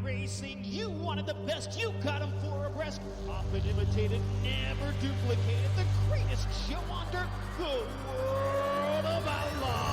Racing, you wanted the best, you got him 4 abreast, often imitated, never duplicated, the greatest show on dirt, the World of Outlaws.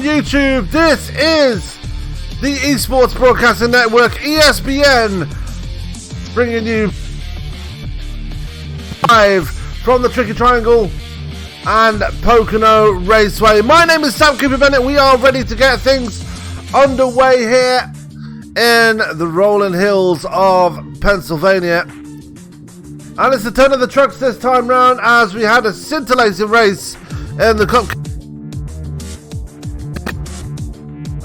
YouTube. This is the Esports Broadcasting Network, ESPN, bringing you live from the Tricky Triangle and Pocono Raceway. My name is Sam Cooper Bennett. We are ready to get things underway here in the rolling hills of Pennsylvania. And it's the turn of the trucks this time round, as we had a scintillating race in the Cup.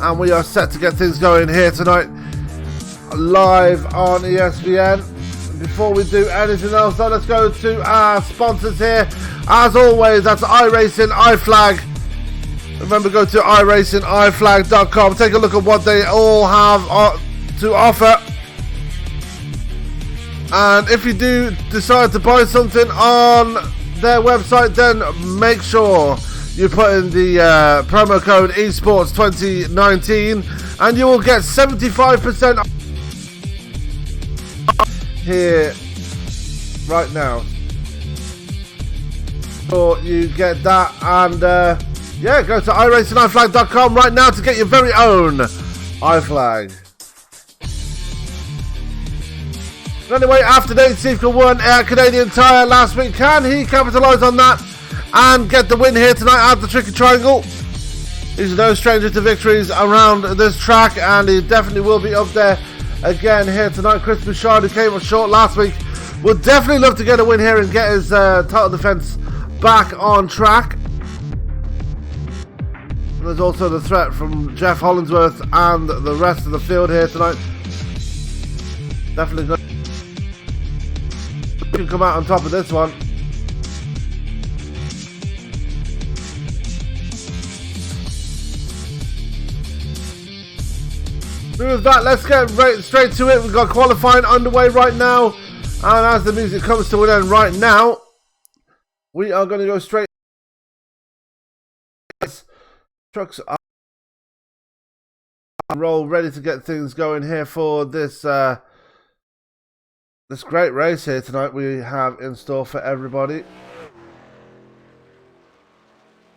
And we are set to get things going here tonight, live on ESPN. Before we do anything else, though, let's go to our sponsors here. As always, that's iRacing, iFlag. Remember, go to iRacingIFlag.com. Take a look at what they all have to offer. And if you do decide to buy something on their website, then make sure you put in the promo code esports 2019 and you will get 75% off here right now. So you get that, and yeah, go to iRacingIFlag.com right now to get your very own iFlag. Anyway, after Nate Siefker won at Canadian Tire last week, can he capitalise on that and get the win here tonight at the Tricky Triangle? He's no stranger to victories around this track, and he definitely will be up there again here tonight. Chris Bouchard, who came up short last week, would definitely love to get a win here and get his title defence back on track. And there's also the threat from Jeff Hollingsworth and the rest of the field here tonight. Definitely going to come out on top of this one. With that, let's get right straight to it. We've got qualifying underway right now, and as the music comes to an end right now, we are going to go straight. Trucks are roll, ready to get things going here for this this great race here tonight we have in store for everybody.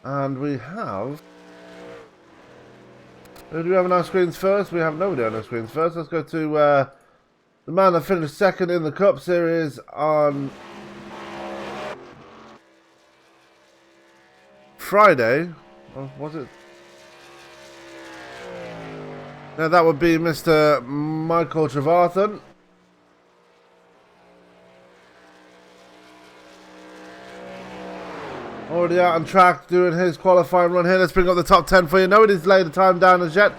And we have, who do we have on our screens first? We have nobody on our screens first. Let's go to the man that finished second in the Cup Series on Friday. Oh, was it? Now that would be Mr. Michael Trevarthen. Already out on track doing his qualifying run here. Let's bring up the top 10 for you. Nobody's laid the time down as yet,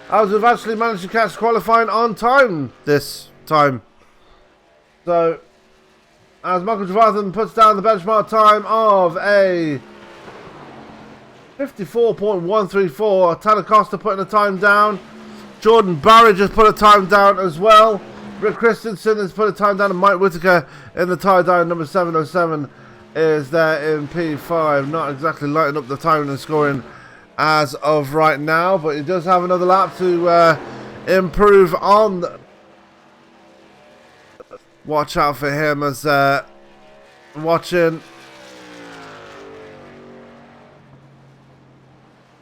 as we've actually managed to catch qualifying on time this time. So, as Michael Trevarthen puts down the benchmark time of a 54.134, Tanner Costa putting a time down. Jordan Barrage has put a time down as well. Rick Christensen has put a time down, and Mike Whitaker in the tie down number 707 is there in P5. Not exactly lighting up the timing and scoring as of right now, but he does have another lap to improve on. Watch out for him as watching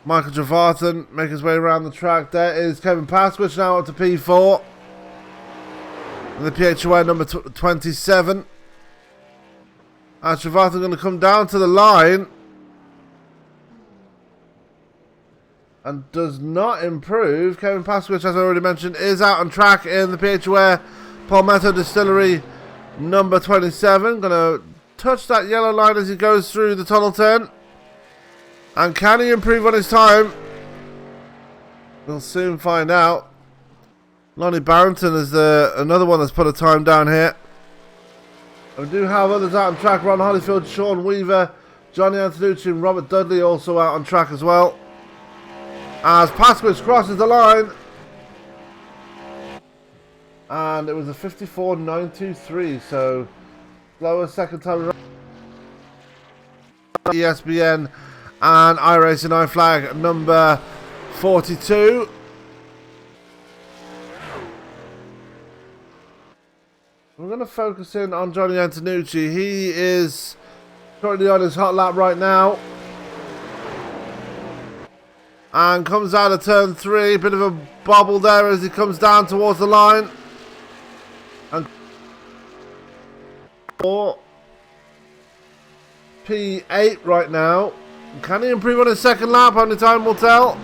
Michael Trevarthen make his way around the track. There is Kevin Pasky now up to P4. And the PHON number 27. As Trevarthen going to come down to the line. And does not improve. Kevin Pasky, as I already mentioned, is out on track in the PHON Palmetto Distillery number 27. Going to touch that yellow line as he goes through the tunnel turn. And can he improve on his time? We'll soon find out. Lonnie Barrington is another one that's put a time down here. We do have others out on track. Ron Holyfield, Sean Weaver, Johnny Antonucci and Robert Dudley also out on track as well. As Pasky crosses the line. And it was a 54.923, so lower second time around. ESPN and iRacing iFlag number 42. We're going to focus in on Johnny Antonucci. He is currently on his hot lap right now. And comes out of turn 3. Bit of a bobble there as he comes down towards the line. And 4. P8 right now. Can he improve on his second lap? Only time will tell.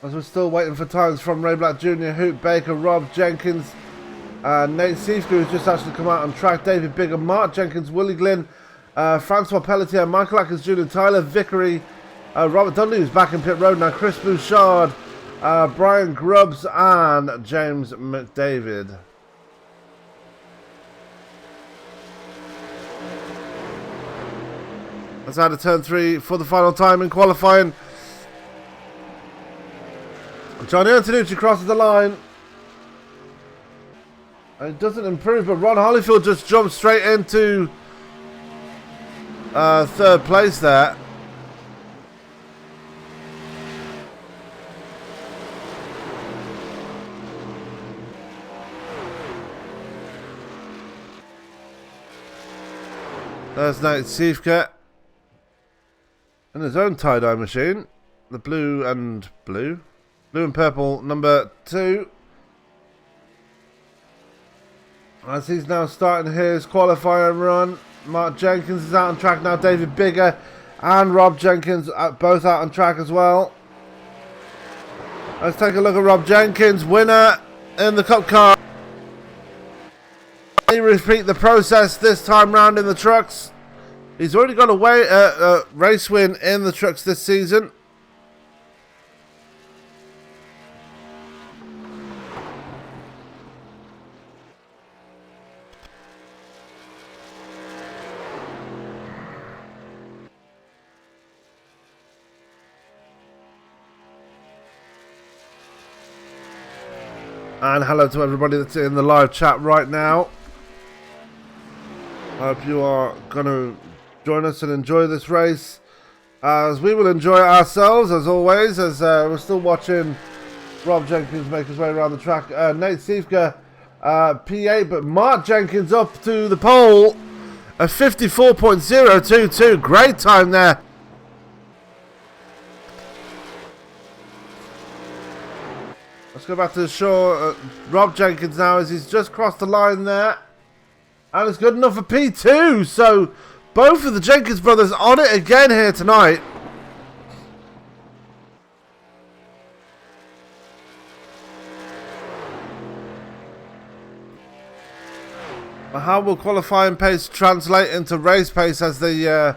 As we're still waiting for times from Ray Black Jr., Hoot Baker, Rob Jenkins, Nate Siefker, who's just actually come out on track, David Bigger, Mark Jenkins, Willie Glynn, Francois Pelletier, Michael Atkins Jr., Tyler Vickery, Robert Dudley, who's back in pit road now, Chris Bouchard, Brian Grubbs, and James McDavid. That's out of turn 3 for the final time in qualifying. Johnny Antonucci crosses the line. And it doesn't improve, but Ron Holyfield just jumps straight into third place there. There's Nate Siefker in his own tie-dye machine. The blue and purple number 2. As he's now starting his qualifying run. Mark Jenkins is out on track now. David Bigger and Rob Jenkins both out on track as well. Let's take a look at Rob Jenkins, winner in the Cup car. He repeat the process this time round in the trucks. He's already got a race win in the trucks this season. And hello to everybody that's in the live chat right now. I hope you are going to join us and enjoy this race, as we will enjoy it ourselves, as always, as we're still watching Rob Jenkins make his way around the track. Nate Siefker, P8, but Mark Jenkins up to the pole at 54.022. Great time there. Let's go back to the shore. Rob Jenkins now, as he's just crossed the line there. And it's good enough for P2. So both of the Jenkins brothers on it again here tonight. How will qualifying pace translate into race pace as we're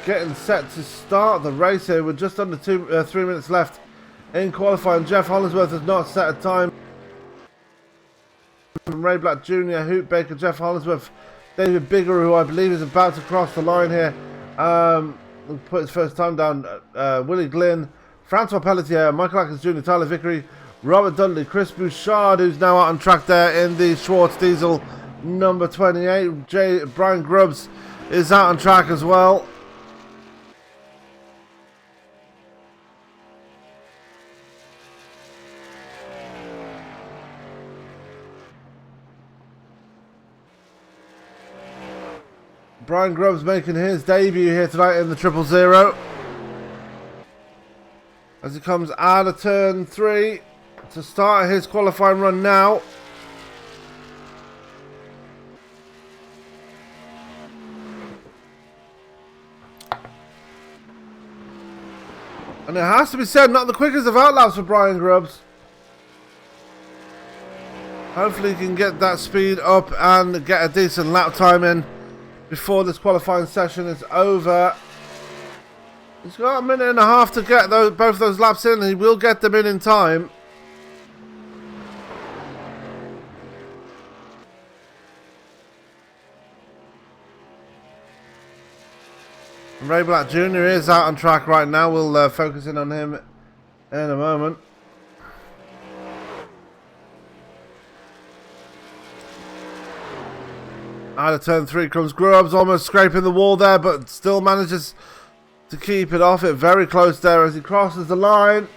getting set to start the race here with just under 3 minutes left in qualifying? Jeff Hollingsworth has not set a time. Ray Black Jr., Hoot Baker, Jeff Hollingsworth, David Bigger, who I believe is about to cross the line here, put his first time down. Willie Glynn, Francois Pelletier, Michael Atkins Jr., Tyler Vickery, Robert Dudley, Chris Bouchard, who's now out on track there in the Schwartz Diesel number 28. Brian Grubbs is out on track as well. Brian Grubbs making his debut here tonight in the 000. As he comes out of turn 3 to start his qualifying run now. And it has to be said, not the quickest of outlaps for Brian Grubbs. Hopefully he can get that speed up and get a decent lap time in before this qualifying session is over. He's got a minute and a half to get both those laps in, and he will get them in time. Ray Black Jr. is out on track right now. We'll focus in on him in a moment. Out of turn 3 comes Grubbs, almost scraping the wall there, but still manages to keep it off it very close there as he crosses the line.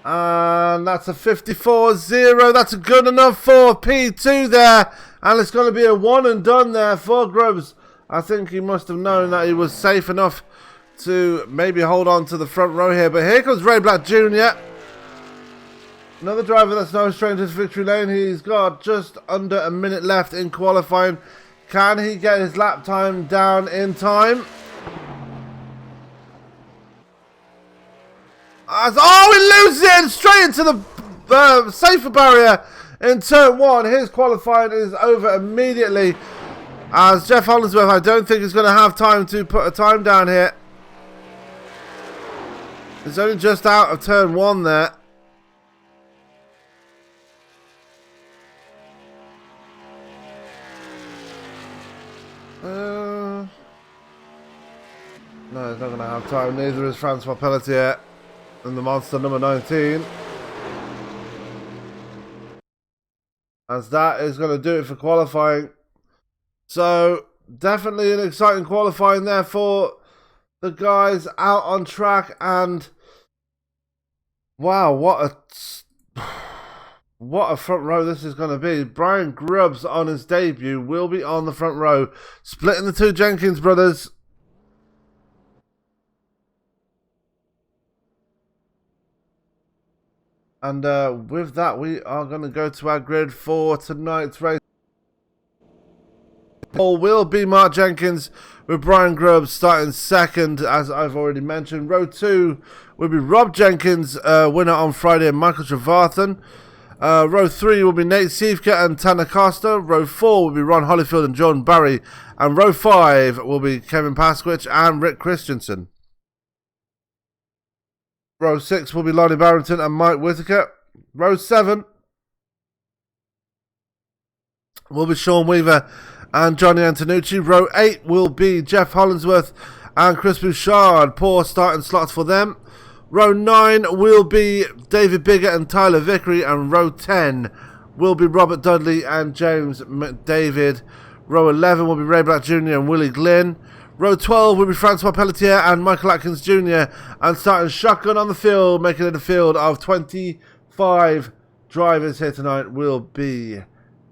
And that's a 54-0. That's good enough for P2 there. And it's going to be a one and done there for Grubbs. I think he must have known that he was safe enough to maybe hold on to the front row here. But here comes Ray Black Jr. Another driver that's no stranger to victory lane. He's got just under a minute left in qualifying. Can he get his lap time down in time? Oh, he loses it straight into the safer barrier in turn one. His qualifying is over immediately. As Jeff Hollingsworth, I don't think he's going to have time to put a time down here. He's only just out of turn one there. No, he's not going to have time. Neither is Francois Pelletier in the monster number 19. As that is going to do it for qualifying. So, definitely an exciting qualifying there for the guys out on track. And, wow, what a front row this is going to be. Brian Grubbs on his debut will be on the front row, splitting the two Jenkins brothers. And with that, we are going to go to our grid for tonight's race. Pole will be Mark Jenkins with Brian Grubbs starting second, as I've already mentioned. Row 2 will be Rob Jenkins, winner on Friday, and Michael Trevarthen. Row 3 will be Nate Siefker and Tanner Costa. Row 4 will be Ron Holyfield and Jordan Barry. And row 5 will be Kevin Paskwich and Rick Christensen. Row 6 will be Lonnie Barrington and Mike Whitaker. Row 7 will be Sean Weaver and Johnny Antonucci. Row 8 will be Jeff Hollingsworth and Chris Bouchard. Poor starting slots for them. Row 9 will be David Biggett and Tyler Vickery. And row 10 will be Robert Dudley and James McDavid. Row 11 will be Ray Black Jr. and Willie Glynn. Row 12 will be Francois Pelletier and Michael Atkins Jr. And starting shotgun on the field, making it a field of 25 drivers here tonight, will be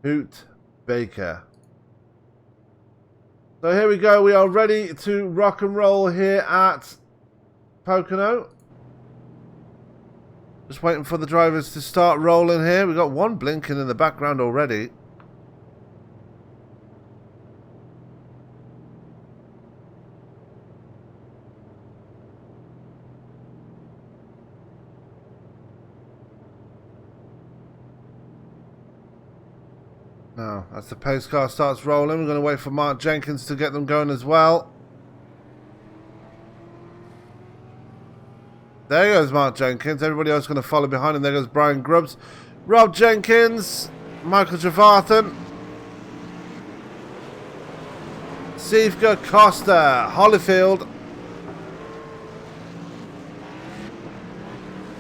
Hoot Baker. So here we go. We are ready to rock and roll here at Pocono. Just waiting for the drivers to start rolling here. We've got one blinking in the background already. Now, as the pace car starts rolling, we're going to wait for Mark Jenkins to get them going as well. There goes Mark Jenkins. Everybody else going to follow behind him. There goes Brian Grubbs. Rob Jenkins. Michael Trevarthen. Siefker, Costa, Holyfield.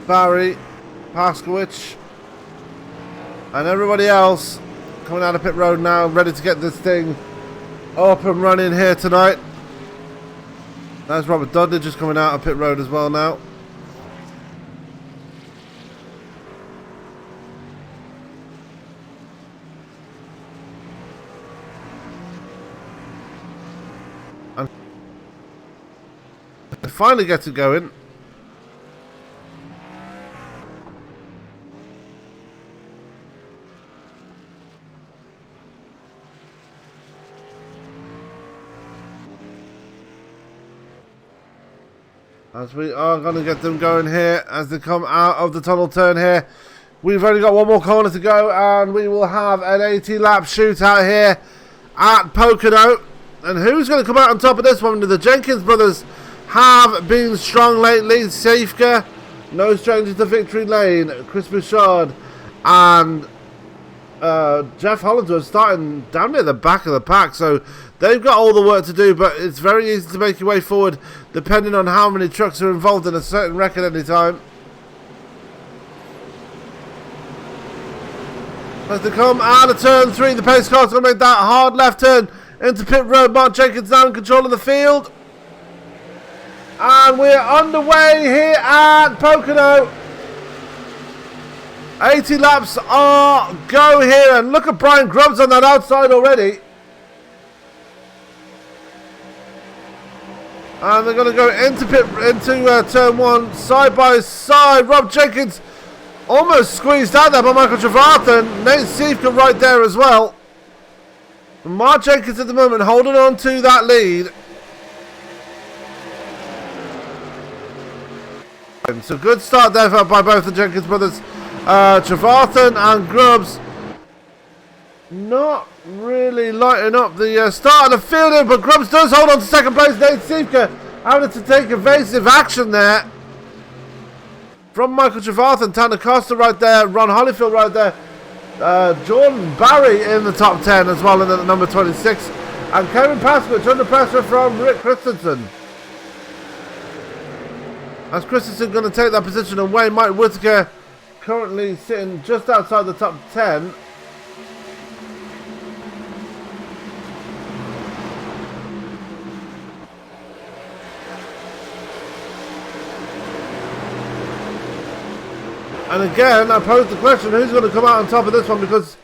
Barry, Paskowicz. And everybody else coming out of pit road now, ready to get this thing up and running here tonight. There's Robert Dudley just coming out of pit road as well now. And they finally get it going. As we are going to get them going here as they come out of the tunnel turn here. We've only got one more corner to go and we will have an 80-lap shootout here at Pocono. And who's going to come out on top of this one? The Jenkins brothers have been strong lately. Siefker, no stranger to victory lane. Chris Bouchard and Jeff Hollingsworth starting down near the back of the pack. So they've got all the work to do, but it's very easy to make your way forward depending on how many trucks are involved in a certain wreck at any time. As they come out of turn 3, the pace car's going to make that hard left turn into pit road. Mark Jenkins now in control of the field. And we're underway here at Pocono. 80 laps are go here, and look at Brian Grubbs on that outside already. And they're going to go into turn one, side by side. Rob Jenkins almost squeezed out there by Michael Trevarthen. Nate Siefker right there as well. Mark Jenkins at the moment holding on to that lead. So good start there by both the Jenkins brothers. Trevarthen and Grubbs not really lighting up the start of the field here, but Grubbs does hold on to second place. Nate Siefker having to take evasive action there from Michael Trevarthen. Tanner Costa right there, Ron Holyfield right there, Jordan Barry in the top 10 as well, in at number 26, and Kevin Pasky under pressure from Rick Christensen. As Christensen going to take that position away, Mike Whitaker currently sitting just outside the top 10. And again, I pose the question, who's going to come out on top of this one? Because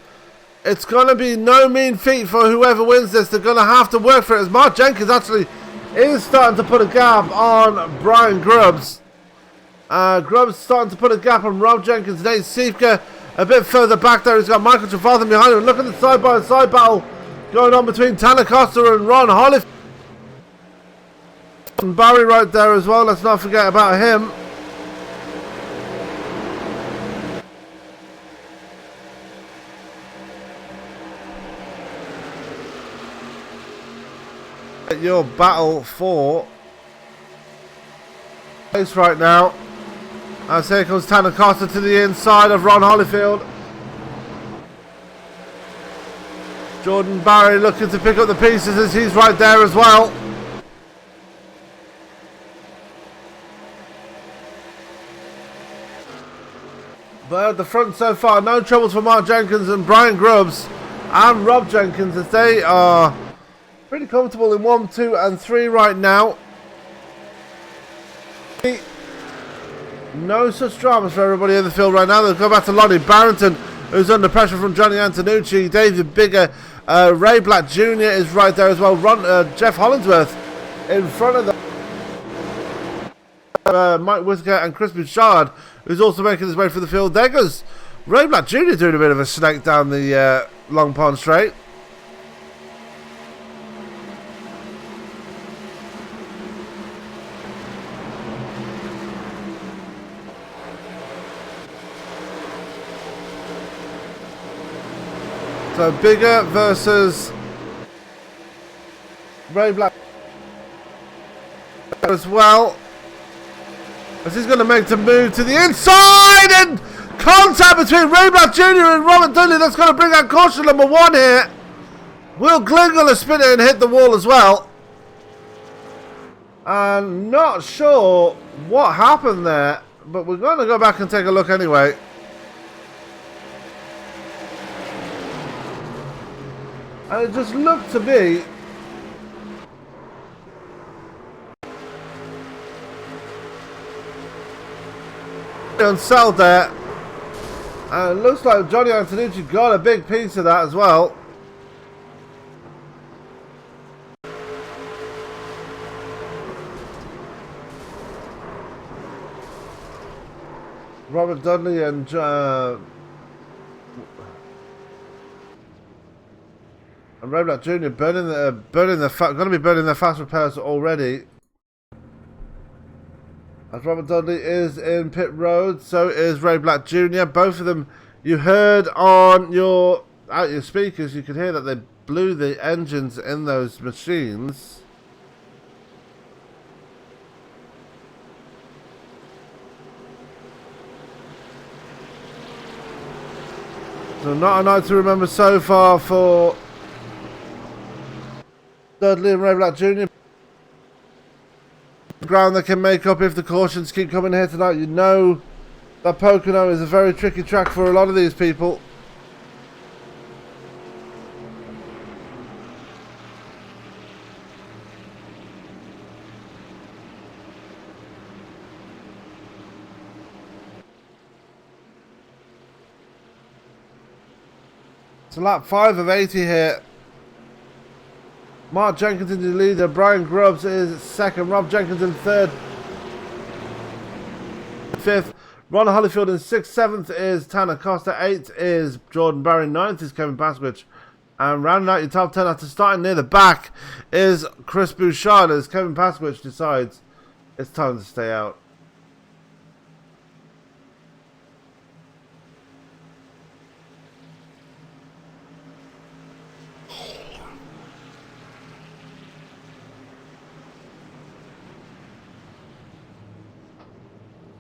it's going to be no mean feat for whoever wins this. They're going to have to work for it, as Mark Jenkins actually is starting to put a gap on Brian Grubbs. Grubbs starting to put a gap on Rob Jenkins. Nate Siefker a bit further back there. He's got Michael Trevarthen behind him. Look at the side-by-side battle going on between Tanner Costa and Ron Holyfield. And Barry right there as well. Let's not forget about him. Your battle for place right now. As here comes Tanner Costa to the inside of Ron Holyfield. Jordan Barry looking to pick up the pieces as he's right there as well. But at the front so far, no troubles for Mark Jenkins and Brian Grubbs and Rob Jenkins, as they are pretty comfortable in 1, 2 and 3 right now. No such dramas for everybody in the field right now. They'll go back to Lonnie Barrington, who's under pressure from Johnny Antonucci. David Bigger, Ray Black Jr. is right there as well. Jeff Hollingsworth in front of the Mike Whitaker and Chris Bouchard, who's also making his way through the field. There goes Ray Black Jr. doing a bit of a snake down the Long Pond Straight. So Bigger versus Ray Black as well, as he's going to make the move to the inside, and contact between Ray Black Jr. and Robert Dudley. That's going to bring out caution number 1 here. Will Glynn going to spin it and hit the wall as well. And not sure what happened there, but we're going to go back and take a look anyway. And it just looked to me unsettled there. And it looks like Johnny Antonucci got a big piece of that as well. Robert Dudley and Ray Black Jr. going to be burning their fast repairs already. As Robert Dudley is in pit road, so is Ray Black Jr. Both of them, you heard on your speakers, you could hear that they blew the engines in those machines. So not a night to remember so far for Dudley and Ray Black Jr. Ground they can make up if the cautions keep coming here tonight. You know that Pocono is a very tricky track for a lot of these people. It's lap 5 of 80 here. Mark Jenkins in the leader. Brian Grubbs is second. Rob Jenkins in third. Fifth. Ron Hollyfield in sixth. Seventh is Tanner Costa. Eighth is Jordan Barry. Ninth is Kevin Pasquich. And rounding out your top 10 after starting near the back is Chris Bouchard as Kevin Pasquich decides it's time to stay out.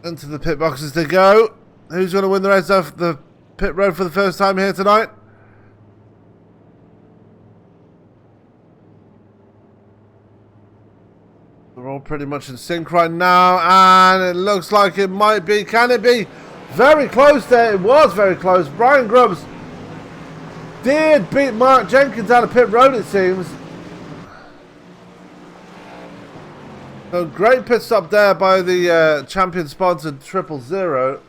Into the pit boxes they go. Who's going to win the race off the pit road for the first time here tonight? They're all pretty much in sync right now, and it looks like it might be. Can it be? Very close there. It was very close. Brian Grubbs did beat Mark Jenkins out of pit road, it seems. So great pit stop there by the champion-sponsored 000.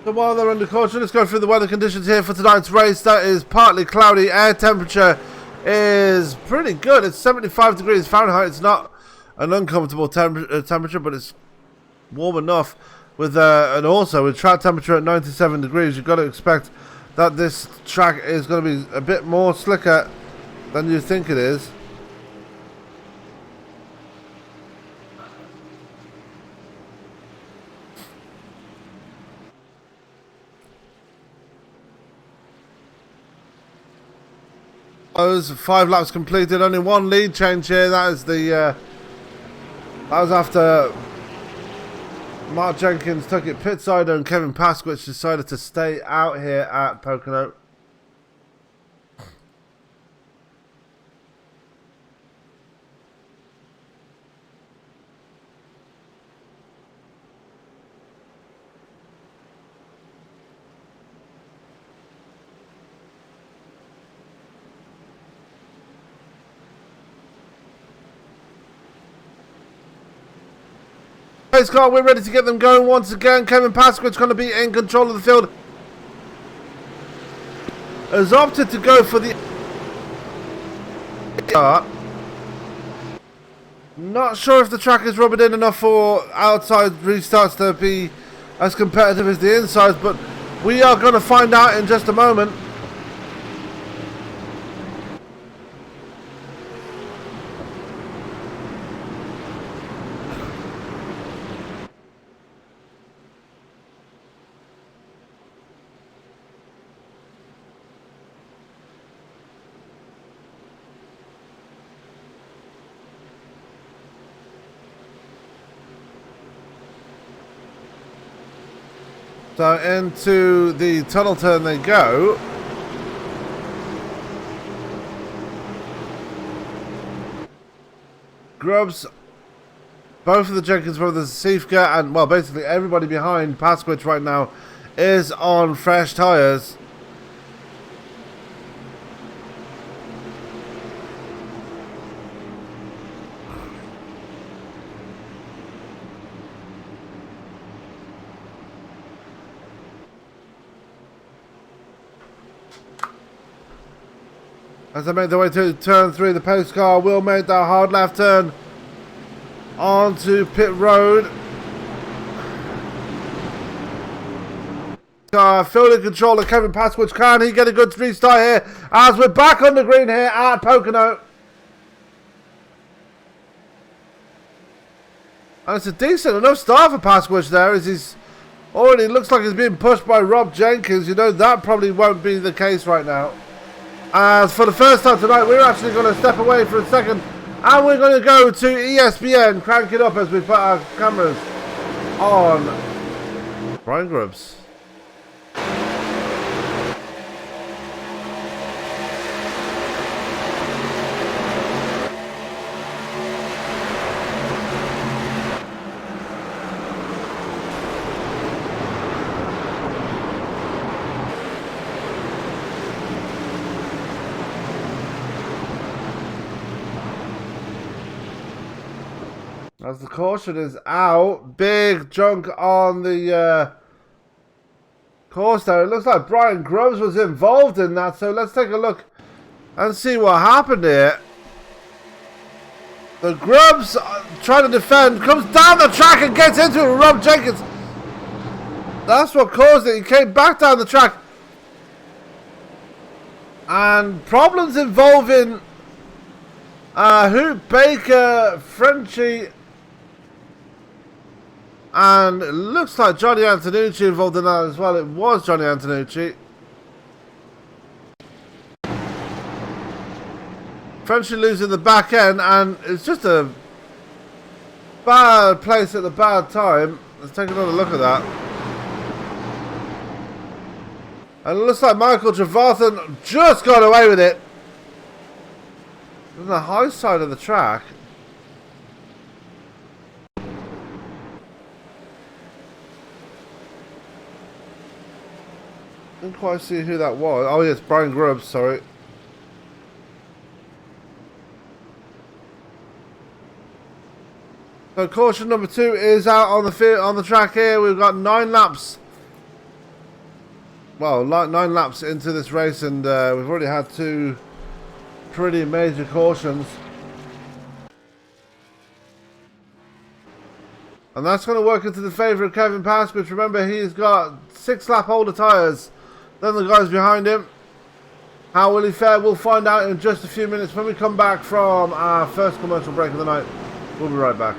So while they're under caution, let's go through the weather conditions here for tonight's race. That is partly cloudy. Air temperature is pretty good. It's 75 degrees Fahrenheit. It's not an uncomfortable temperature, but it's warm enough. And also with track temperature at 97 degrees, you've got to expect that this track is going to be a bit more slicker than you think it is. Those 5 laps completed, only one lead change here. That is that was after Mark Jenkins took it pit side and Kevin Pasquich decided to stay out here at Pocono. Pace car, we're ready to get them going once again. Kevin Pasquich going to be in control of the field. Has opted to go for the start. Not sure if the track is rubbing in enough for outside restarts to be as competitive as the insides, but we are going to find out in just a moment. So into the tunnel turn they go. Grubbs, both of the Jenkins brothers, Siefker, and well, basically everybody behind Pasquich right now is on fresh tyres. As they make their way to turn 3, the pace car will make that hard left turn onto pit road. Field in control of Kevin Pasquich. Can he get a good restart here as we're back on the green here at Pocono? And it's a decent enough start for Pasquich there, as he's already looks like he's being pushed by Rob Jenkins. You know that probably won't be the case right now. As for the first time tonight, we're actually going to step away for a second and we're going to go to ESPN, crank it up as we put our cameras on Brian Grubbs. As the caution is out. Big junk on the course there. It looks like Brian Grubbs was involved in that. So let's take a look and see what happened here. The Grubbs trying to defend. Comes down the track and gets into it with Rob Jenkins. That's what caused it. He came back down the track. And problems involving Hoop, Baker, Frenchie, and it looks like Johnny Antonucci involved in that as well. It was Johnny Antonucci. Frenchie losing the back end, and it's just a bad place at the bad time. Let's take another look at that. And it looks like Michael Trevathan just got away with it. On the high side of the track. Didn't quite see who that was. Oh yes, Brian Grubbs, sorry. So caution number 2 is out on the field, on the track here. We've got 9 laps. Well, 9 laps into this race, and we've already had 2 pretty major cautions. And that's going to work into the favour of Kevin Pasky, which remember he's got 6 lap older tyres than the guys behind him. How will he fare? We'll find out in just a few minutes when we come back from our first commercial break of the night. We'll be right back.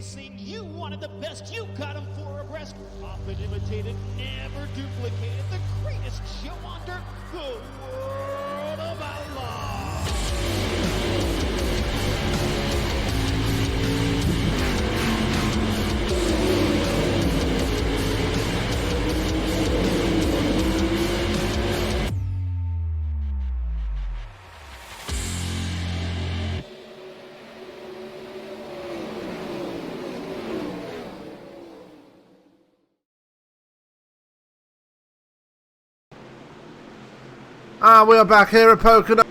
racing, you wanted the best, you got him four abreast. Often imitated, never duplicated. The greatest show on dirt, the World of Outlaws. And we are back here at Pocono.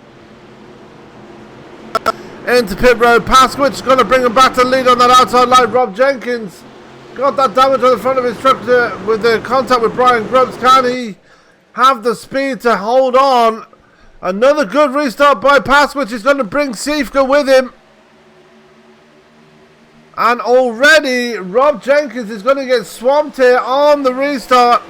Into pit road. Pasky is going to bring him back to lead on that outside line. Rob Jenkins got that damage on the front of his truck with the contact with Brian Grubbs. Can he have the speed to hold on? Another good restart by Pasky, which is going to bring Siefker with him. And already Rob Jenkins is going to get swamped here on the restart.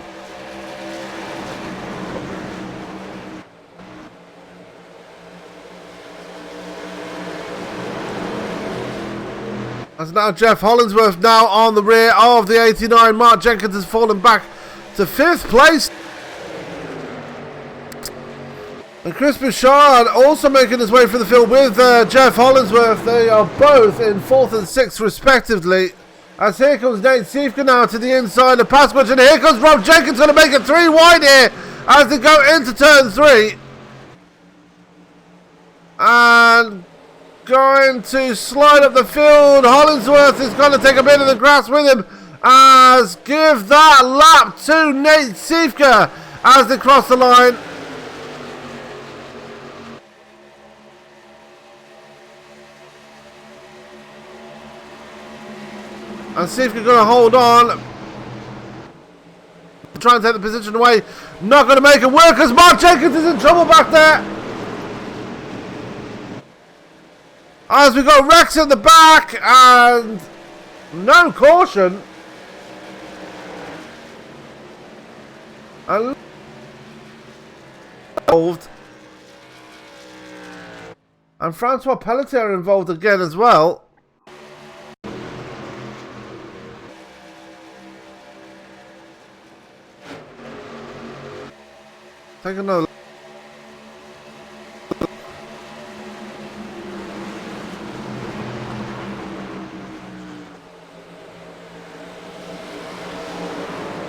As now Jeff Hollingsworth now on the rear of the 89. Mark Jenkins has fallen back to 5th place. And Chris Bouchard also making his way through the field with Jeff Hollingsworth. They are both in 4th and 6th respectively. As here comes Nate Siefker now to the inside of Pasky, and here comes Rob Jenkins, going to make it 3 wide here as they go into turn 3. And going to slide up the field. Hollingsworth is going to take a bit of the grass with him as give that lap to Nate Siefker as they cross the line. And Siefker going to hold on. Try and take the position away. Not going to make it work as Mark Jenkins is in trouble back there. As we got Rex in the back and no caution. And involved. And Francois Pelletier involved again as well. Take another.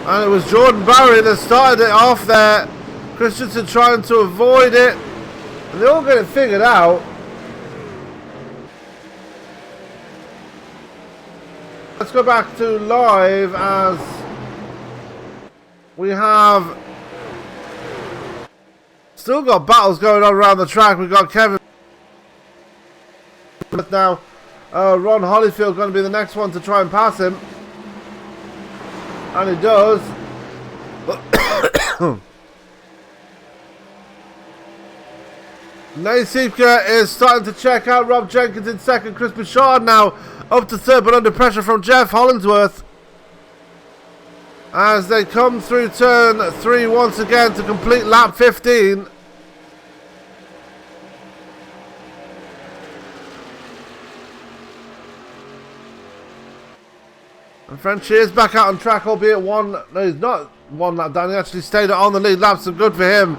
And it was Jordan Barry that started it off there. Christensen trying to avoid it. And they all get it figured out. Let's go back to live as we have still got battles going on around the track. We've got Kevin now. Ron Holyfield going to be the next one to try and pass him. And he does. Nate Siefker is starting to check out. Rob Jenkins in second. Chris Bouchard now up to third, but under pressure from Jeff Hollingsworth. As they come through turn 3 once again to complete lap 15. And Frenchie is back out on track, albeit no, he's not one lap down. He actually stayed on the lead lap, so good for him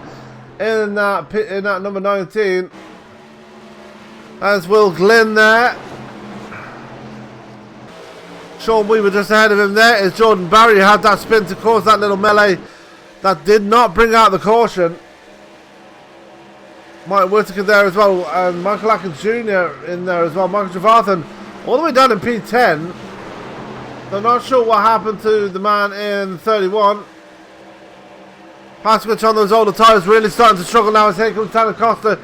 in that number 19. As Will Glynn there. Sean Weaver just ahead of him there is Jordan Barry, who had that spin to cause that little melee that did not bring out the caution. Mike Whittaker there as well, and Michael Atkins Jr. in there as well. Michael Trevathan all the way down in P10. I'm not sure what happened to the man in 31. Pasky on those older tyres, really starting to struggle now as here comes Tanner Costa.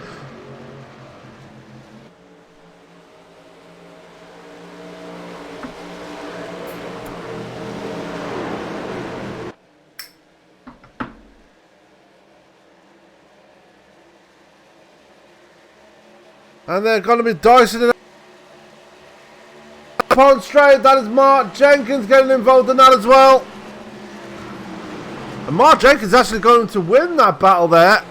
And they're going to be dicing it on straight. That is Mark Jenkins getting involved in that as well. And Mark Jenkins actually going to win that battle there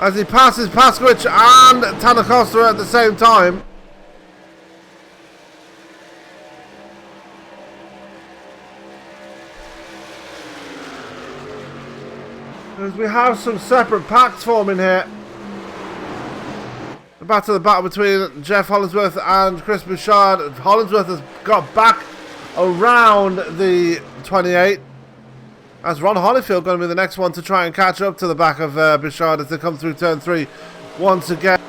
as he passes Pasky and Tanner Costa at the same time. Because we have some separate packs forming here. Back to the battle between Jeff Hollingsworth and Chris Bouchard. Hollingsworth has got back around the 28. As Ron Holyfield going to be the next one to try and catch up to the back of Bouchard as they come through turn 3 once again.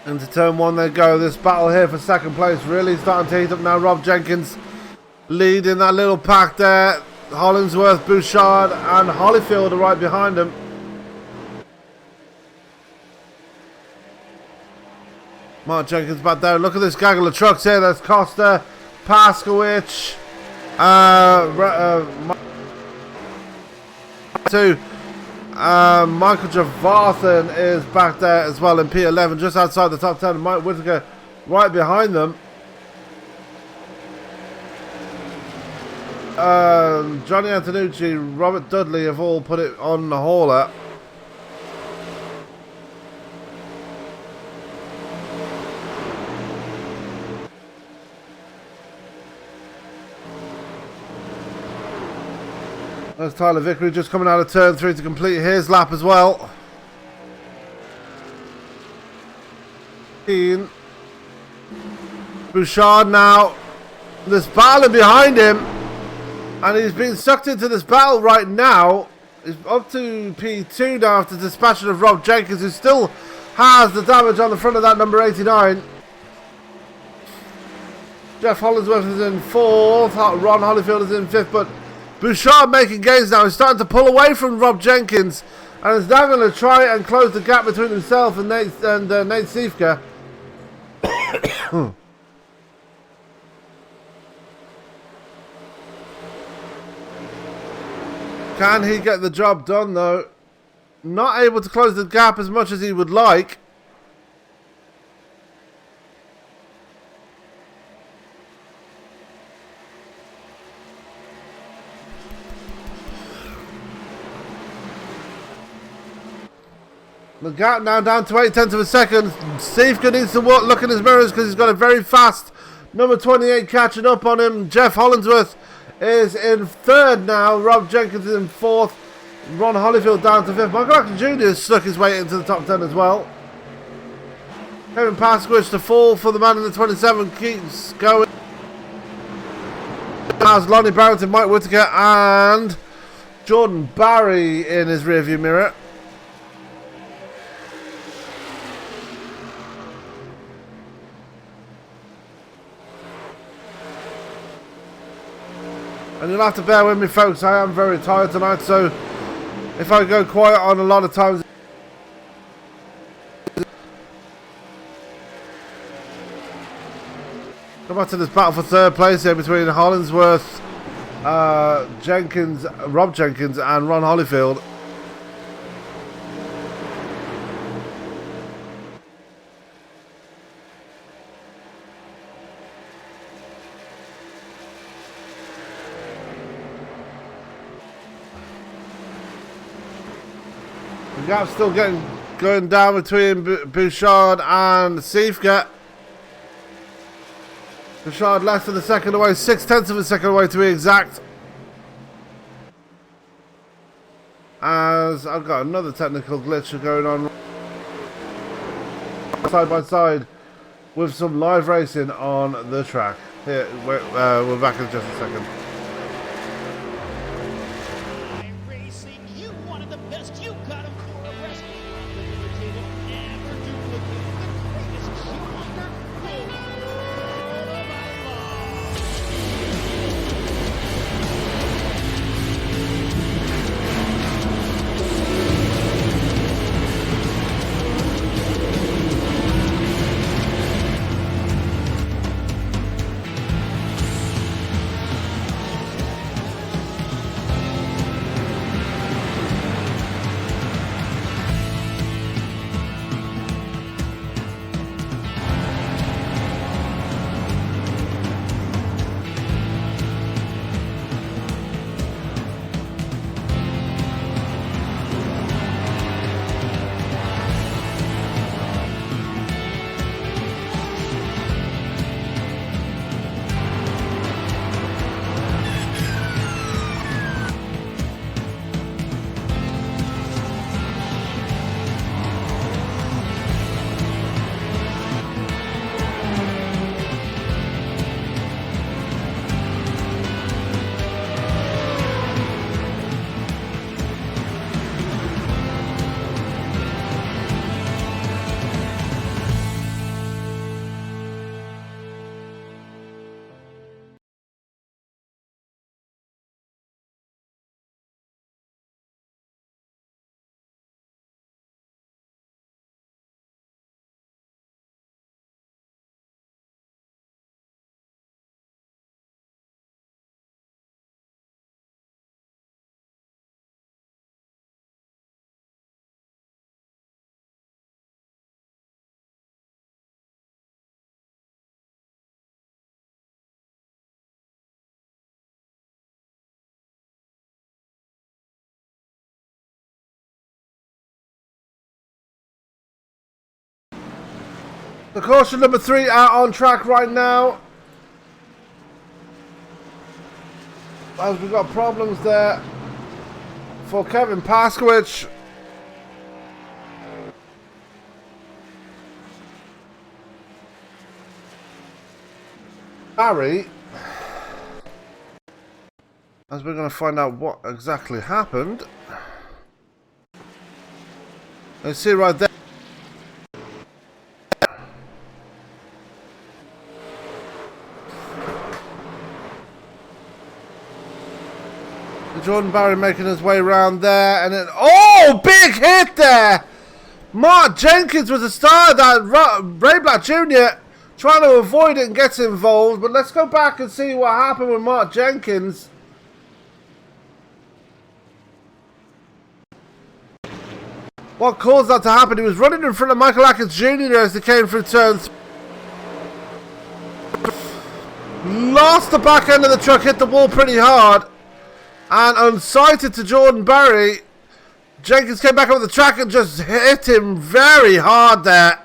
Into turn 1 they go. This battle here for second place really starting to heat up now. Rob Jenkins leading that little pack there. Hollingsworth, Bouchard and Holyfield are right behind him. Mark Jenkins back there. Look at this gaggle of trucks here. There's Costa, Paskowicz, Michael Javarthan is back there as well in P11, just outside the top 10. Mike Whittaker right behind them. Johnny Antonucci, Robert Dudley have all put it on the hauler. There's Tyler Vickery just coming out of turn 3 to complete his lap as well. Bouchard now. There's battle behind him. And he's being sucked into this battle right now. He's up to P2 now after dispatching of Rob Jenkins, who still has the damage on the front of that number 89. Jeff Hollingsworth is in 4th. Ron Holyfield is in 5th. But Bouchard making gains now. He's starting to pull away from Rob Jenkins. And is now going to try and close the gap between himself and Nate Siefker. Can he get the job done though? Not able to close the gap as much as he would like. The gap now down to 0.8 of a second. Siefker needs to look in his mirrors because he's got a very fast number 28 catching up on him. Jeff Hollingsworth is in 3rd now. Rob Jenkins is in 4th. Ron Holyfield down to 5th. Michael Acton Jr. has stuck his way into the top 10 as well. Kevin Paskowicz to fall for the man in the 27 keeps going. Has Lonnie Barrington, Mike Whittaker and Jordan Barry in his rearview mirror. And you'll have to bear with me, folks. I am very tired tonight, so if I go quiet on a lot of times. Come back to this battle for 3rd place here between Hollingsworth, Jenkins, Rob Jenkins and Ron Holyfield. The gap's still going down between Bouchard and Siefker. Bouchard less than a second away, 0.6 of a second away to be exact. As I've got another technical glitch going on side by side with some live racing on the track. Here, we're back in just a second. The caution number 3 out on track right now. As we've got problems there for Kevin Pasky. Barry, as we're going to find out what exactly happened. Let's see right there. Jordan Barry making his way around there, and then oh, big hit there! Mark Jenkins was the star of that. Ray Black Jr. trying to avoid it and gets involved, but let's go back and see what happened with Mark Jenkins. What caused that to happen? He was running in front of Michael Atkins Jr. as they came through turn 3. Lost the back end of the truck, hit the wall pretty hard. And unsighted to Jordan Barry, Jenkins came back up the track and just hit him very hard there.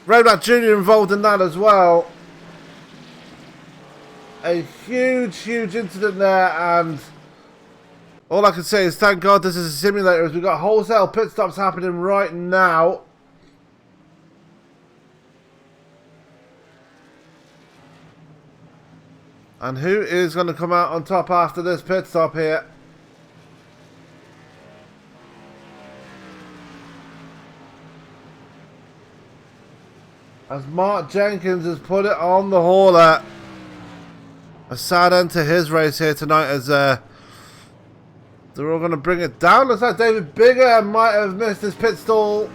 Ray Black Jr. involved in that as well. A huge incident there, and all I can say is thank God this is a simulator, as we've got wholesale pit stops happening right now. And who is going to come out on top after this pit stop here? As Mark Jenkins has put it on the hauler. A sad end to his race here tonight, as they're all going to bring it down. Looks like David Bigger might have missed his pit stall.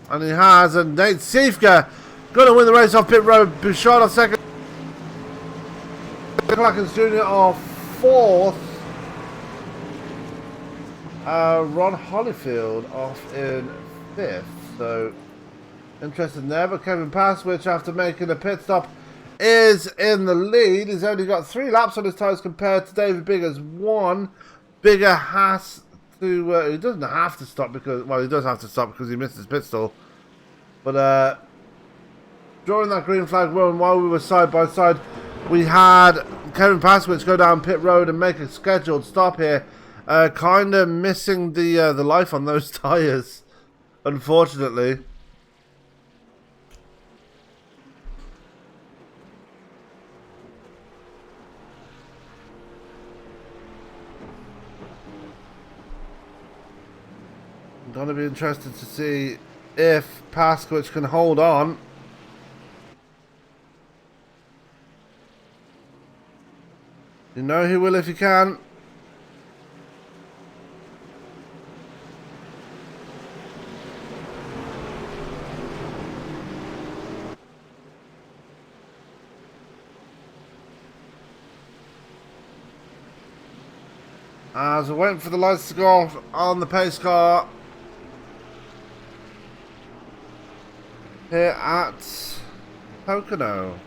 And he has, and Nate Siefker going to win the race off pit road. Bouchard off second. Clackens Jr. off fourth. Ron Holyfield off in fifth. So, interesting there. But Kevin Pasky, after making a pit stop, is in the lead. He's only got 3 laps on his tyres compared to David Bigger's 1. Bigger has to, he doesn't have to stop because, well, he does have to stop because he missed his pit stall. But during that green flag run, while we were side by side, we had Kevin Pasky go down pit road and make a scheduled stop here, kind of missing the life on those tyres, unfortunately. I'm going to be interested to see if Pasky can hold on. You know he will if he can. As we're waiting for the lights to go off on the pace car here at Pocono.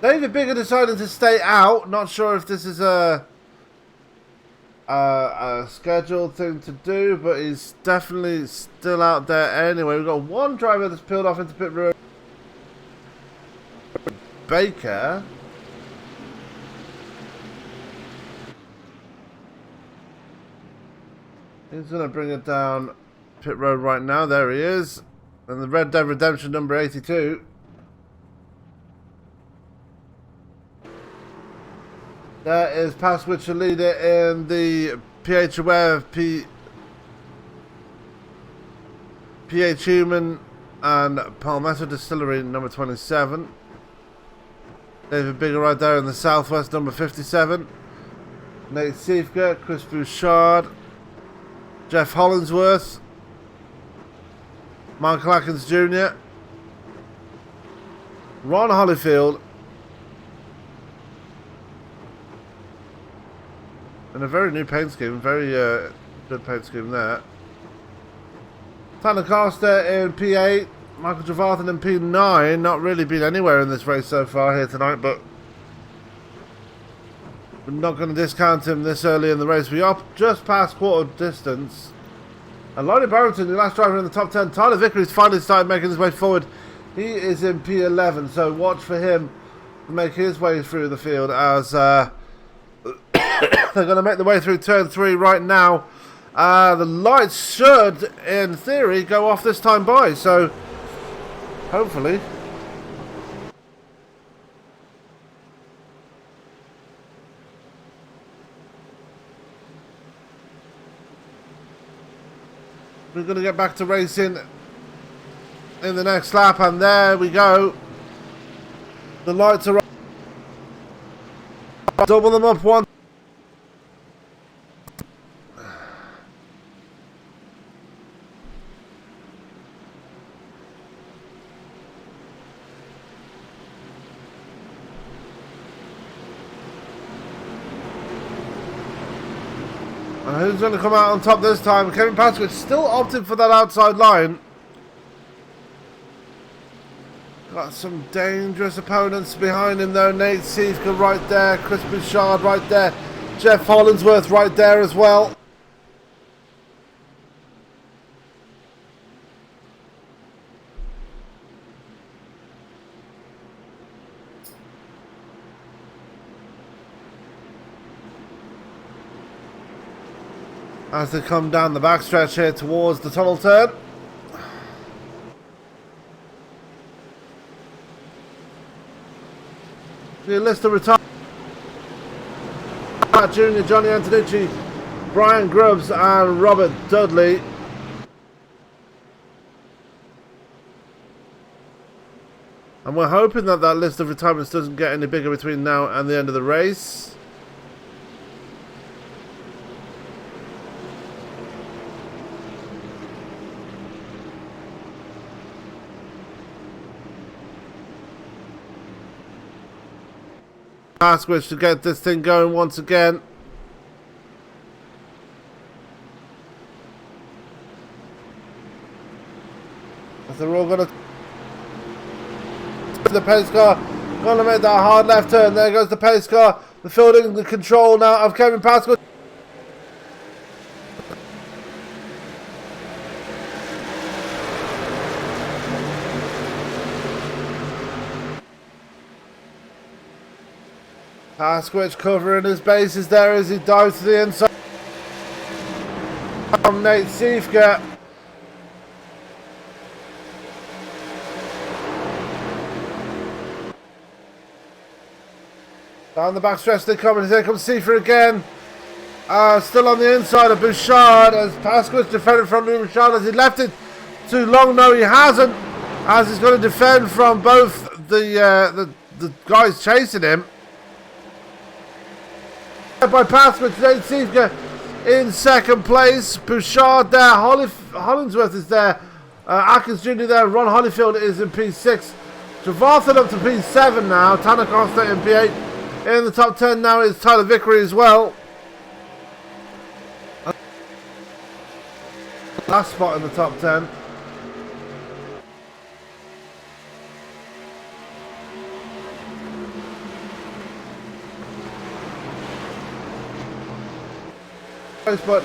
David Bigger decided to stay out. Not sure if this is a scheduled thing to do, but he's definitely still out there anyway. We've got one driver that's peeled off into pit road. Baker. He's going to bring it down pit road right now. There he is. And the Red Dead Redemption number 82. There is Pasky, the leader in the PH Aware PH Human and Palmetto Distillery number 27. David Bigger right there in the Southwest number 57. Nate Siefker, Chris Bouchard, Jeff Hollingsworth, Michael Atkins Jr., Ron Holyfield, and a very new paint scheme, very good paint scheme there. Tanner Costa in P8, Michael Javarthan in P9, not really been anywhere in this race so far here tonight, but we're not going to discount him this early in the race. We are just past quarter distance. And Lonnie Barrington, the last driver in the top 10. Tyler Vickery's finally started making his way forward. He is in P11, so watch for him to make his way through the field as they're going to make their way through turn 3 right now. The lights should, in theory, go off this time by, so hopefully. We're going to get back to racing in the next lap, and there we go. The lights are on. Double them up one. And who's going to come out on top this time? Kevin Pasky still opting for that outside line. Got some dangerous opponents behind him though. Nate Siefker right there. Chris Bouchard right there. Jeff Hollingsworth right there as well. As they come down the backstretch here towards the tunnel turn. The list of retired Jr., Johnny Antonucci, Brian Grubbs and Robert Dudley. And we're hoping that that list of retirements doesn't get any bigger between now and the end of the race. Pasky to get this thing going once again. As they're all going to the pace car, going to make that hard left turn. There goes the pace car. The fielding, the control now of Kevin Pasky. Pasky covering his bases there as he dives to the inside from Nate Siefker. Down the backstretch they come, and here comes Siefker again. Still on the inside of Bouchard as Pasky defended from Bouchard. Has he left it too long? No, he hasn't. As he's going to defend from both the guys chasing him. By Pasky, Nate Siefker in second place. Bouchard there, Hollingsworth is there, Atkins Jr. there, Ron Holyfield is in P6. Javarthan up to P7 now, Tanner Costa in P8. In the top 10 now is Tyler Vickery as well. Last spot in the top 10. But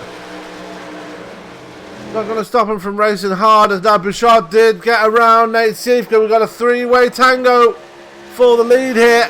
not going to stop him from racing hard as that Bouchard did get around Nate Siefker. We've got a three-way tango for the lead here.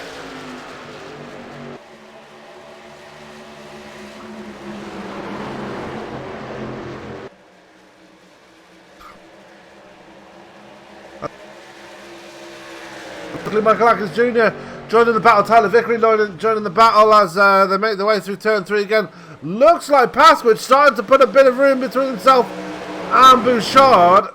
Michael Atkins Jr. joining the battle. Tyler Vickery joining the battle as they make their way through turn 3 again. Looks like Pasky starting to put a bit of room between himself and Bouchard.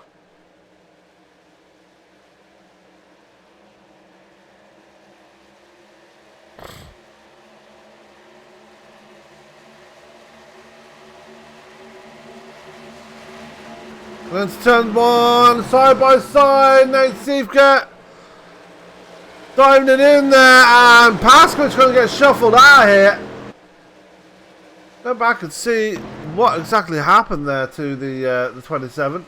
Let's turn 1, side by side. Nate Siefker diving it in there, and Pasky's going to get shuffled out here. Go back and see what exactly happened there to the 27.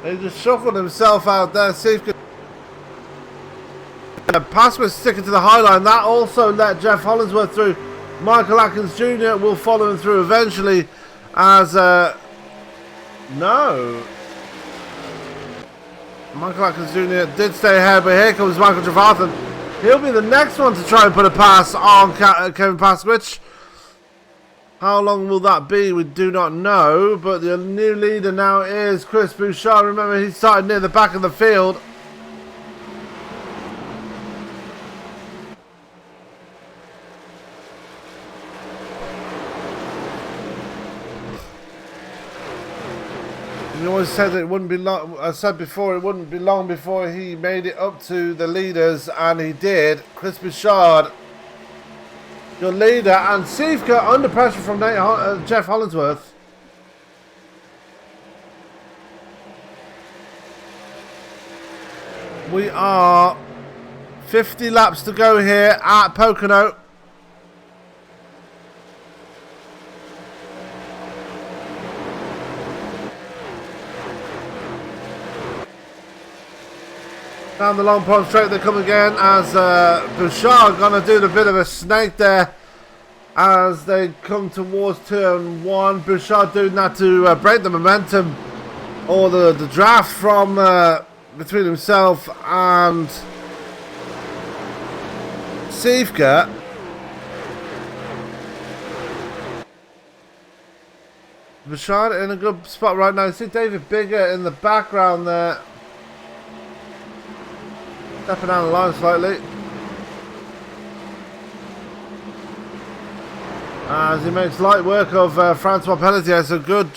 He just shuffled himself out there. Siefker Pasky sticking to the high line. That also let Jeff Hollingsworth through. Michael Atkins Jr. will follow him through eventually as... no. Michael Atkins Jr. did stay ahead, but here comes Michael Trevathan. He'll be the next one to try and put a pass on Kevin Pasky. How long will that be? We do not know, but the new leader now is Chris Bouchard. Remember, he started near the back of the field. We always said that it wouldn't be long. I said before, it wouldn't be long before he made it up to the leaders, and he did. Chris Bouchard, your leader, and Siefker under pressure from Jeff Hollingsworth. We are 50 laps to go here at Pocono. Down the long pond straight they come again as Bouchard gonna do the bit of a snake there as they come towards turn 1. Bouchard doing that to break the momentum or the draft from between himself and Siefker. Bouchard in a good spot right now. You see David Bigger in the background there. Stepping down the line slightly. As he makes light work of Francois Pelletier. So good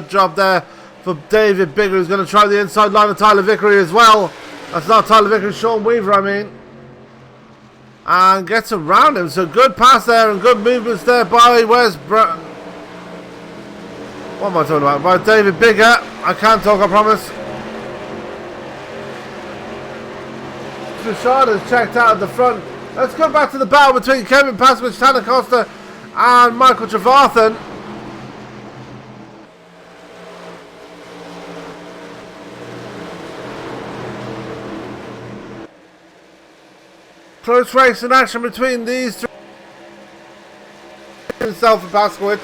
job there for David Bigger, who's going to try the inside line of Tyler Vickery as well. That's not Tyler Vickery, Sean Weaver, I mean. And gets around him. So good pass there and good movements there by what am I talking about? By David Bigger. I can't talk, I promise. Bouchard has checked out at the front. Let's go back to the battle between Kevin Pasky, Tanner Costa and Michael Trevathan. Close race in action between these three. Himself and Pasky.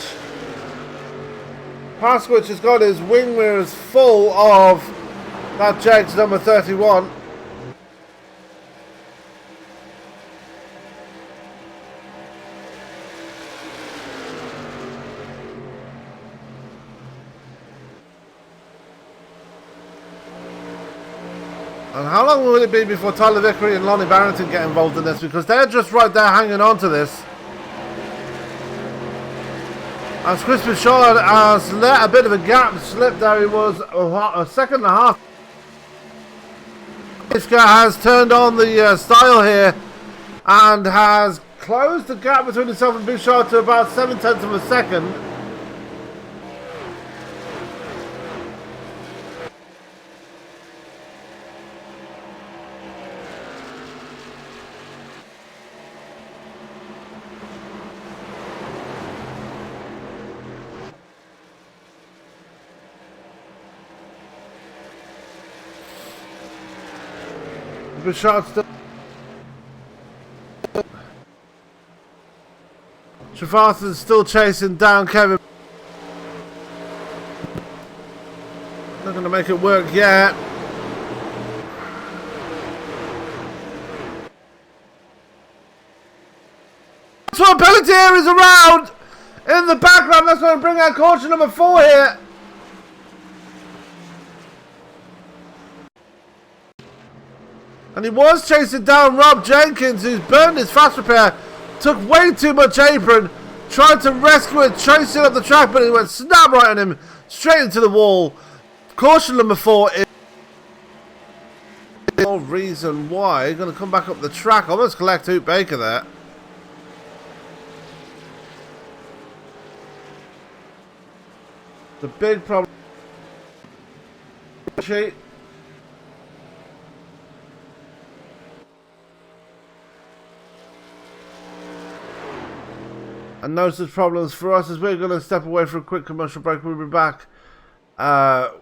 Pasky has got his wing mirrors full of that Jake's number 31. And how long will it be before Tyler Vickery and Lonnie Barrington get involved in this? Because they're just right there hanging on to this. As Chris Bouchard has let a bit of a gap slip there. He was a second and a half. Siefker has turned on the style here and has closed the gap between himself and Bouchard to about 0.7 of a second. Bouchard still. Trevathan's still chasing down Kevin. Not going to make it work yet. So Pelletier is around in the background. That's going to bring out caution number 4 here. And he was chasing down Rob Jenkins, who's burned his fast repair, took way too much apron, tried to rescue it, chasing up the track, but it went snap right on him, straight into the wall. Caution number 4 is no reason why. He's going to come back up the track, almost collect Hoot Baker there. The big problem. And no such problems for us as we're going to step away for a quick commercial break. We'll be back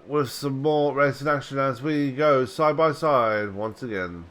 with some more racing action as we go side by side once again.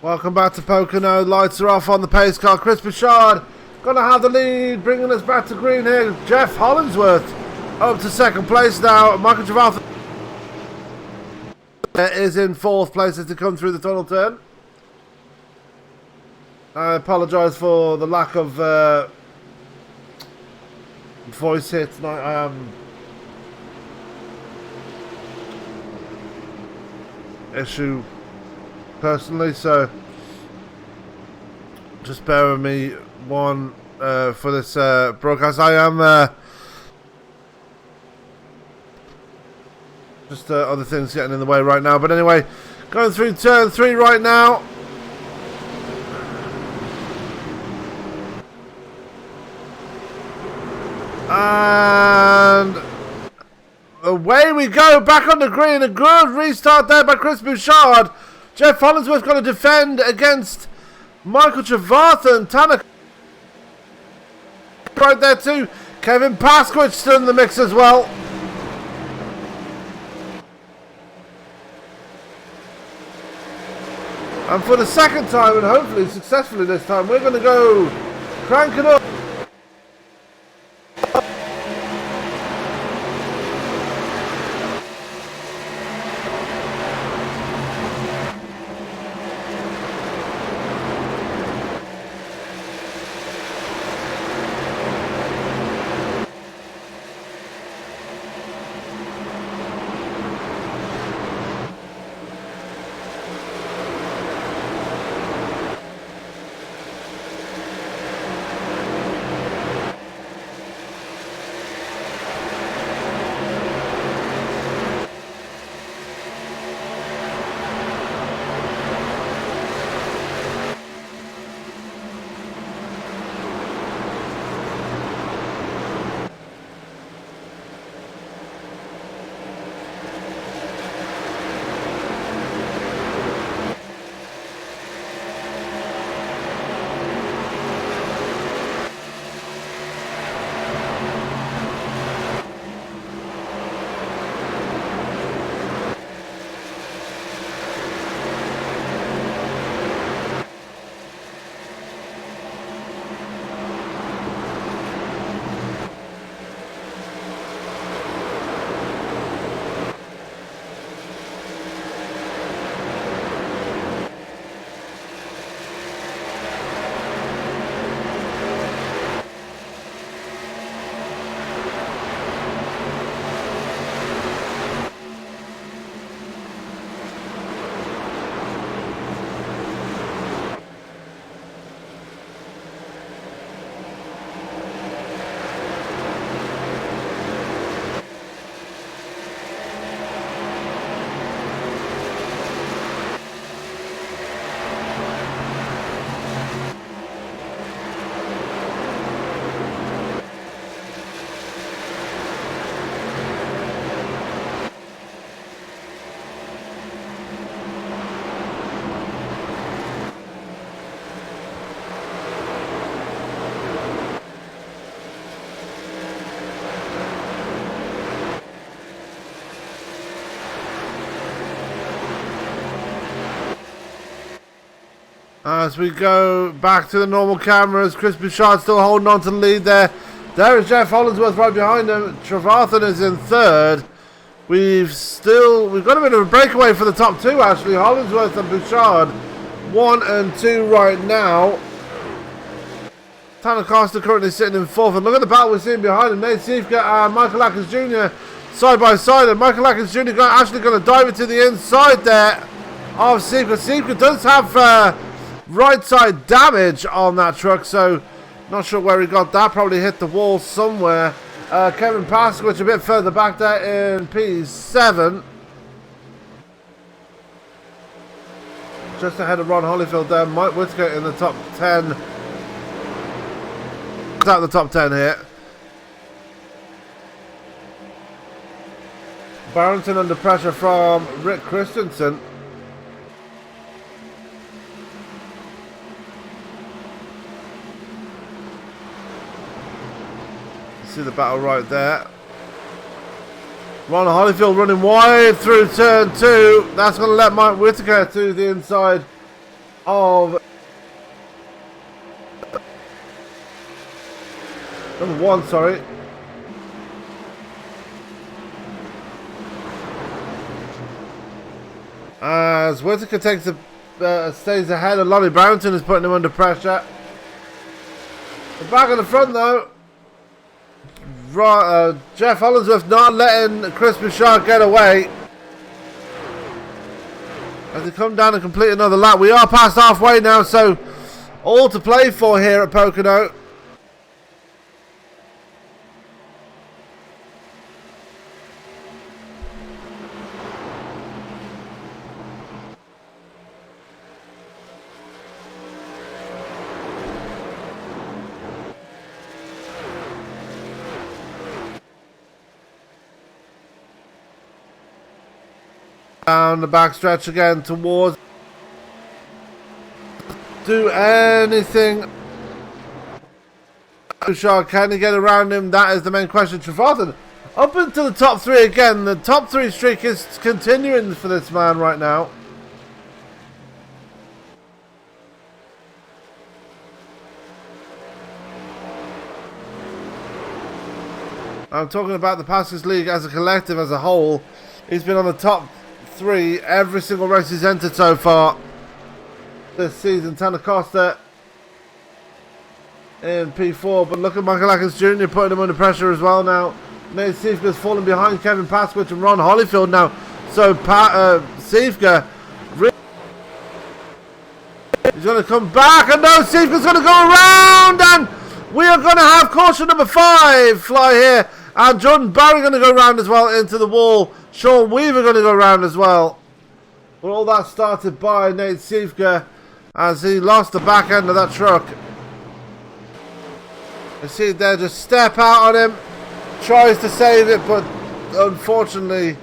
Welcome back to Pocono. Lights are off on the pace car. Chris Bouchard gonna have the lead, bringing us back to green here. Jeff Hollingsworth up to second place now. Michael Travath is in fourth place as they come through the tunnel turn. I apologise for the lack of voice here tonight. I am issue personally, so just bear with me one for this broadcast. I am just other things getting in the way right now, but anyway, going through turn 3 right now. And away we go, back on the green. A good restart there by Chris Bouchard. Jeff Hollingsworth's going to defend against Michael Travath, and Tanner right there too. Kevin Pasky still in the mix as well. And for the second time, and hopefully successfully this time, we're going to go crank it up. As we go back to the normal cameras, Chris Bouchard still holding on to the lead there. There is Jeff Hollingsworth right behind him. Travath is in third. We've got a bit of a breakaway for the top two actually. Hollingsworth and Bouchard 1 and 2 right now. Tanner Costa currently sitting in fourth. And look at the battle we're seeing behind him. Nate Siefker and Michael Atkins Jr. side by side. And Michael Atkins Jr. actually going to dive into the inside there of Siefker. Siefker does have right side damage on that truck, so not sure where he got that. Probably hit the wall somewhere. Kevin Pasky a bit further back there in P7. Just ahead of Ron Holyfield there. Mike Whitaker in the top 10. Out the top 10 here. Barrington under pressure from Rick Christensen. See the battle right there. Ron Holyfield running wide through turn 2. That's going to let Mike Whitaker to the inside of number 1, sorry. As Whittaker takes stays ahead, and Lonnie Barrington is putting him under pressure. The back of the front though, Jeff Hollingsworth not letting Chris Bouchard get away. As they come down and complete another lap. We are past halfway now, so all to play for here at Pocono. Down the backstretch again towards do anything. Bouchard, can he get around him? That is the main question. Trevarthen up into the top 3 again. The top 3 streak is continuing for this man right now. I'm talking about the Pasky League as a collective, as a whole. He's been on the top 3 every single race he's entered so far this season. Tanner Costa in P4, but look at Michael Atkins Jr. putting him under pressure as well now. Nate Siefker's falling behind Kevin Paskwich and Ron Holyfield now. So Siefker, he's going to come back, and no, Siefker's going to go around, and we are going to have caution number 5 fly here, and Jordan Barry going to go around as well into the wall. Sean Weaver going to go around as well. But all that started by Nate Siefker as he lost the back end of that truck. You see there, just step out on him, tries to save it, but unfortunately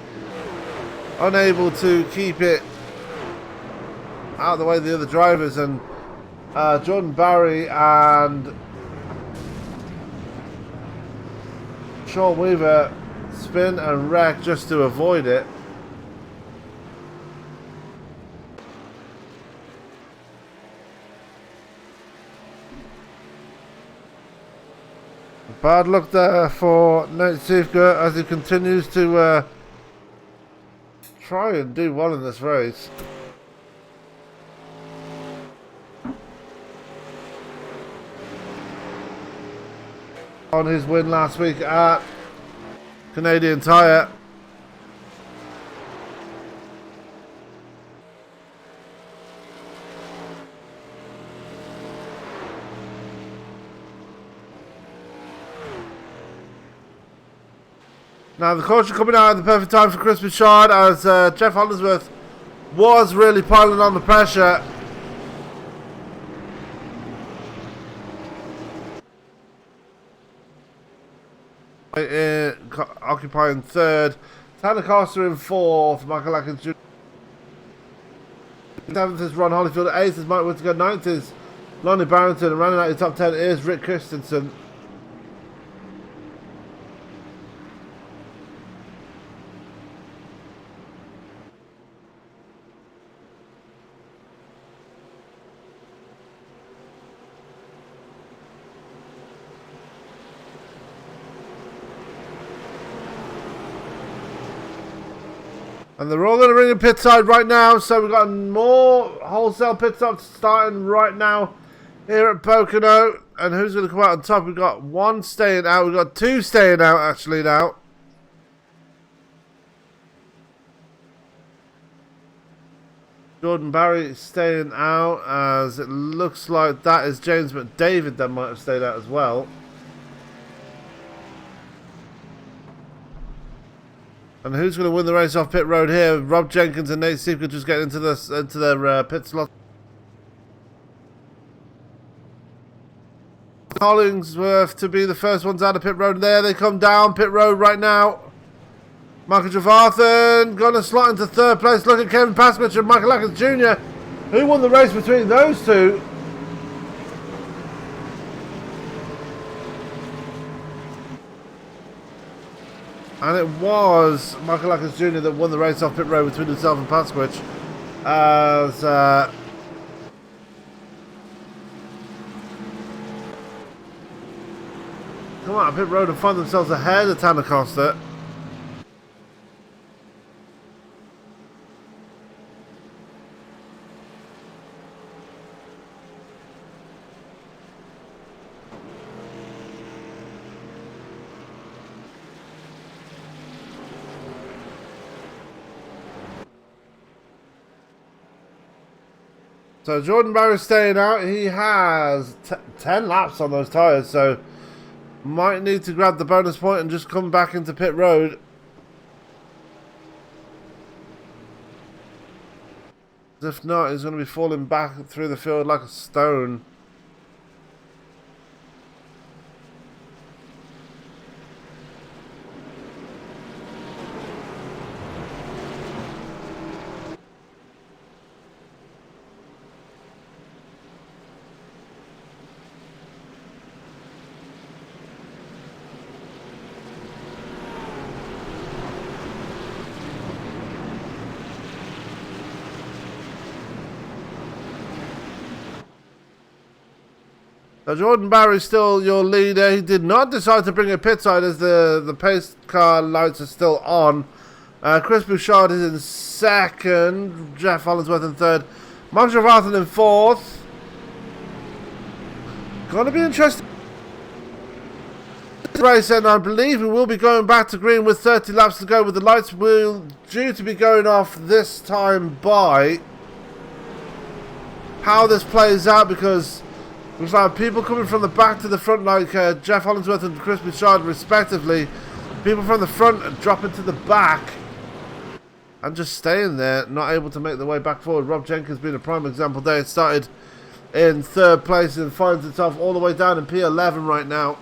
unable to keep it out of the way of the other drivers. And Jordan Barry and Sean Weaver spin and wreck just to avoid it. Bad luck there for Nate Siefker as he continues to try and do well in this race. On his win last week at Canadian Tire. Now the caution coming out at the perfect time for Chris Bouchard as Jeff Hollingsworth was really piling on the pressure. Occupying 3rd, Tanner Costa in 4th, Michael Atkins Jr. 7th is Ron Holyfield, 8th is Mike Whittaker, 9th is Lonnie Barrington, and rounding out the top 10 is Rick Christensen. And they're all going to ring in pit side right now. So we've got more wholesale pit stops starting right now here at Pocono. And who's going to come out on top? We've got 1 staying out. We've got 2 staying out actually now. Jordan Barry staying out, as it looks like that is James McDavid that might have stayed out as well. And who's going to win the race off pit road here? Rob Jenkins and Nate Siefker just getting into their pit slot. Hollingsworth to be the first ones out of pit road. There they come down pit road right now. Michael Trevarthen going to slot into 3rd place. Look at Kevin Paskwich and Michael Atkins Jr. Who won the race between those two? And it was Michael Atkins Jr. that won the race off pit road between himself and Paskwich. As come out of pit road and find themselves ahead of Tanner Costa. So Jordan Barry's staying out. He has 10 laps on those tyres, so might need to grab the bonus point and just come back into pit road. If not, he's going to be falling back through the field like a stone. Now Jordan Barry's still your leader. He did not decide to bring a pit side as the pace car lights are still on. Chris Bouchard is in second. Jeff Hollingsworth in third. Mark Travathan in fourth. Gonna be interesting race, and I believe we will be going back to green with 30 laps to go, with the lights due to be going off this time by. How this plays out, because looks like people coming from the back to the front, like Jeff Hollingsworth and Chris Bouchard respectively. People from the front are dropping to the back and just staying there, not able to make their way back forward. Rob Jenkins being a prime example there. It started in third place and finds itself all the way down in P11 right now.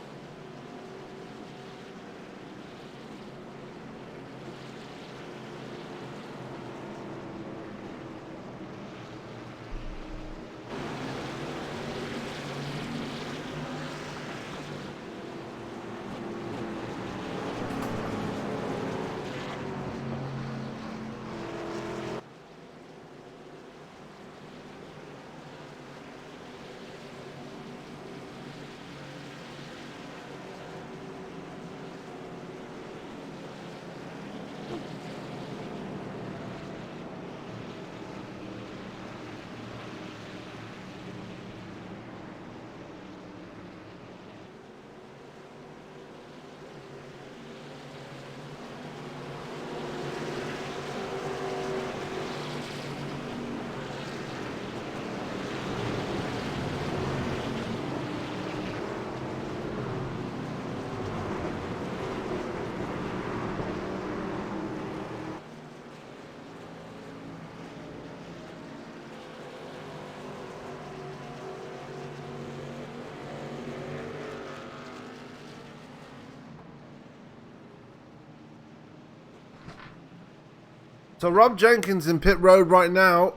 So Rob Jenkins in pit road right now,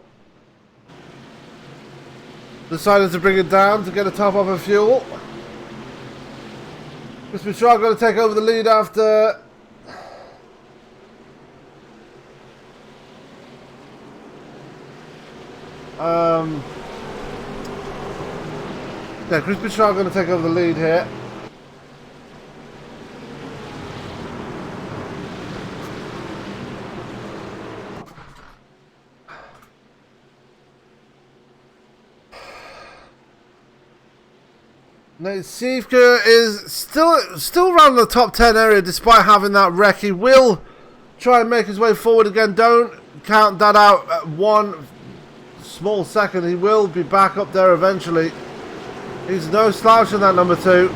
decided to bring it down to get a top off of fuel. Chris Bouchard going to take over the lead after Chris Bouchard going to take over the lead here. Nate Siefker is still around the top 10 area despite having that wreck. He will try and make his way forward again. Don't count that out at 1 small second. He will be back up there eventually. He's no slouch in that number 2.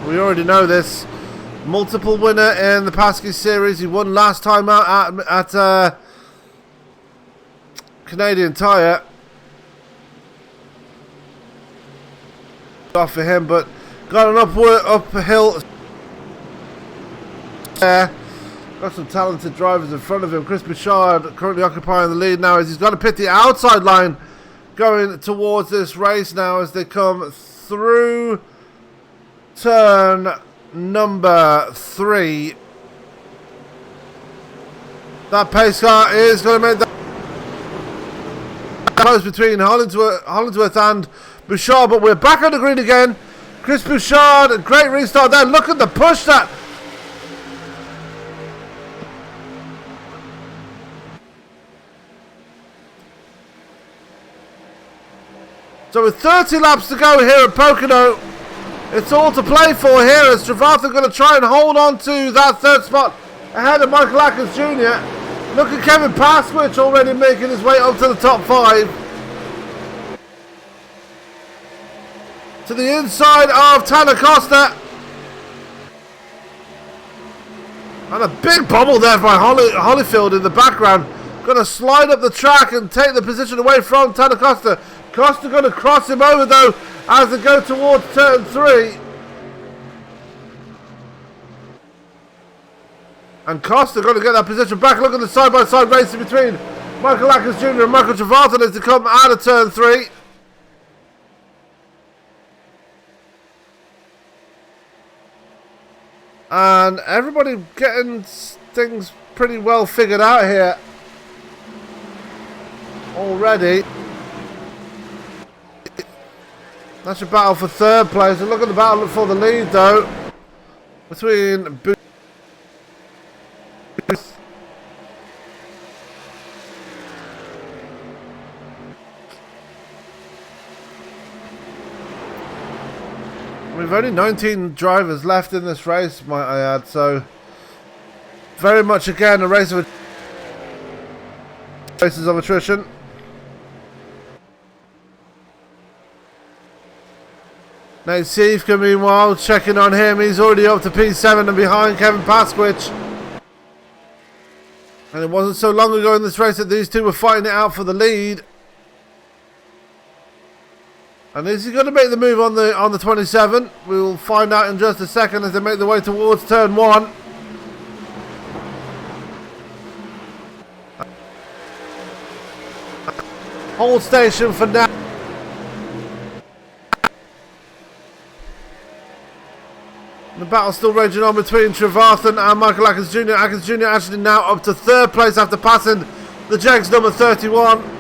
We already know this. Multiple winner in the Pasky series. He won last time out at Canadian Tire. Off for him, but got an uphill there. Got some talented drivers in front of him. Chris Bouchard currently occupying the lead now as he's got to pit the outside line going towards this race now as they come through turn number 3. That pace car is going to make that close between Hollingsworth and Bouchard, but we're back on the green again. Chris Bouchard, a great restart there. Look at the push that. So with 30 laps to go here at Pocono, it's all to play for here as Trevathan going to try and hold on to that third spot ahead of Michael Ackers Jr. Look at Kevin Paskwich already making his way up to the top 5. To the inside of Tanner Costa. And a big bubble there by Holyfield in the background. Going to slide up the track and take the position away from Tanner Costa. Costa going to cross him over though as they go towards turn 3. And Costa going to get that position back. Look at the side-by-side racing between Michael Ackers Jr. and Michael Trevathan as they come out of turn 3. And everybody getting things pretty well figured out here already. That's your battle for third place. And look at the battle for the lead though between Booth. We've only 19 drivers left in this race, might I add, so very much again a race of attrition. Nate Siefker, meanwhile, checking on him. He's already up to P7 and behind Kevin Paskwich. And it wasn't so long ago in this race that these two were fighting it out for the lead. And is he going to make the move on the 27? We will find out in just a second as they make their way towards turn 1. Hold station for now. The battle still raging on between Trevathan and Michael Ackers Jr. Ackers Jr. actually now up to third place after passing the Jegs number 31.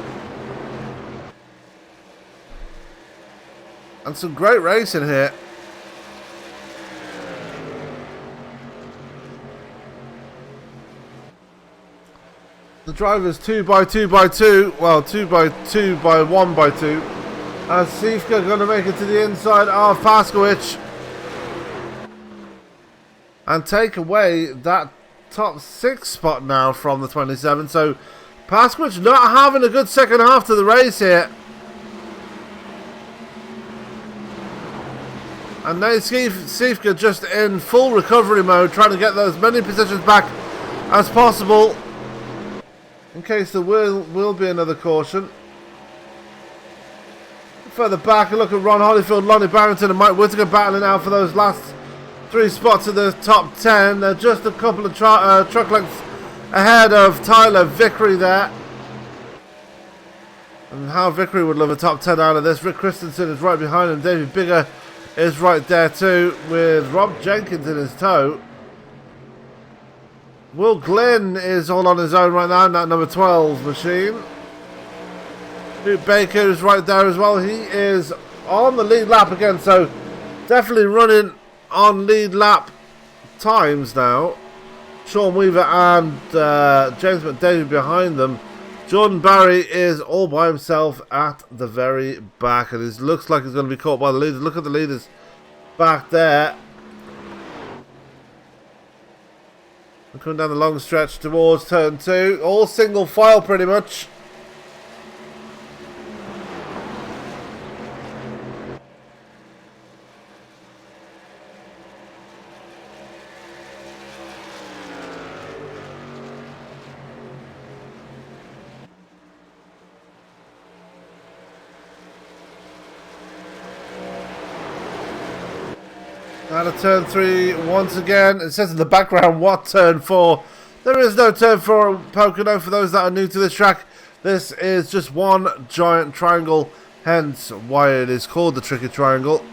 And some great racing here. The drivers 2 by 2 by 2. Well, 2 by 2 by 1 by 2. As Siefker going to make it to the inside of Paskowicz. And take away that top 6 spot now from the 27. So Paskowicz not having a good second half to the race here. And Nate Siefker just in full recovery mode, trying to get those many positions back as possible in case there will be another caution. Further back, a look at Ron Holyfield, Lonnie Barrington and Mike Whittaker battling out for those last 3 spots in the top 10. They're just a couple of truck lengths ahead of Tyler Vickery there. And how Vickery would love a top 10 out of this. Rick Christensen is right behind him. David Bigger is right there too, with Rob Jenkins in his tow. Will Glynn is all on his own right now in that number 12 machine. Luke Baker is right there as well. He is on the lead lap again, so definitely running on lead lap times now. Sean Weaver and James McDavid behind them. Jordan Barry is all by himself at the very back, and it looks like he's going to be caught by the leaders. Look at the leaders back there. We're coming down the long stretch towards turn 2. All single file pretty much. Out of turn 3 once again. It says in the background, what turn 4? There is no turn 4 at Pocono for those that are new to this track. This is just one giant triangle, hence why it is called the Tricky Triangle.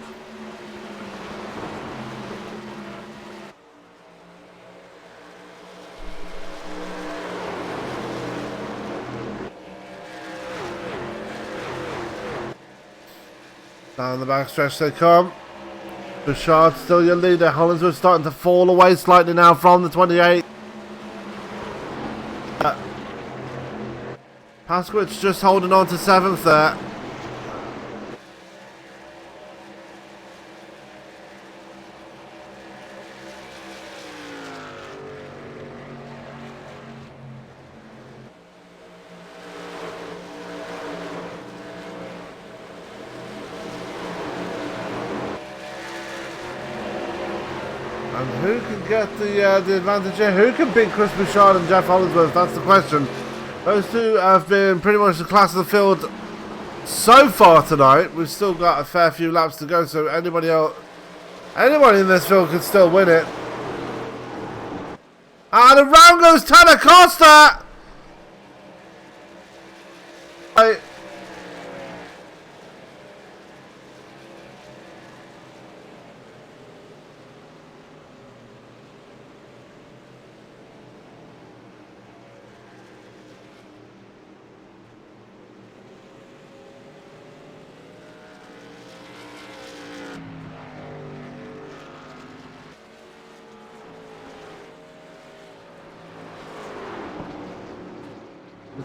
Down the backstretch they come. Bouchard still your leader. Hollingsworth starting to fall away slightly now from the 28. Paskwich just holding on to 7th there. And who can get the advantage here? Who can beat Chris Bouchard and Jeff Hollingsworth? That's the question. Those two have been pretty much the class of the field so far tonight. We've still got a fair few laps to go, so anybody in this field could still win it. And around goes Tanner Costa!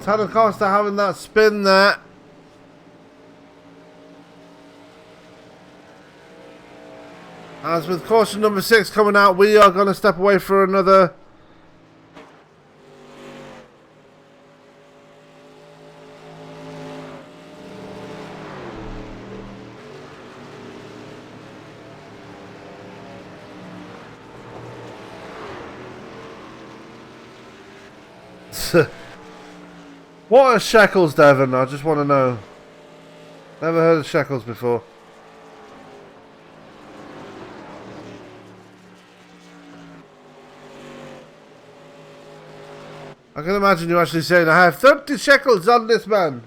Tanner Costa having that spin there. As with caution number 6 coming out, we are going to step away for another. What are shekels, Devon? I just want to know. Never heard of shekels before. I can imagine you actually saying, I have 30 shekels on this man.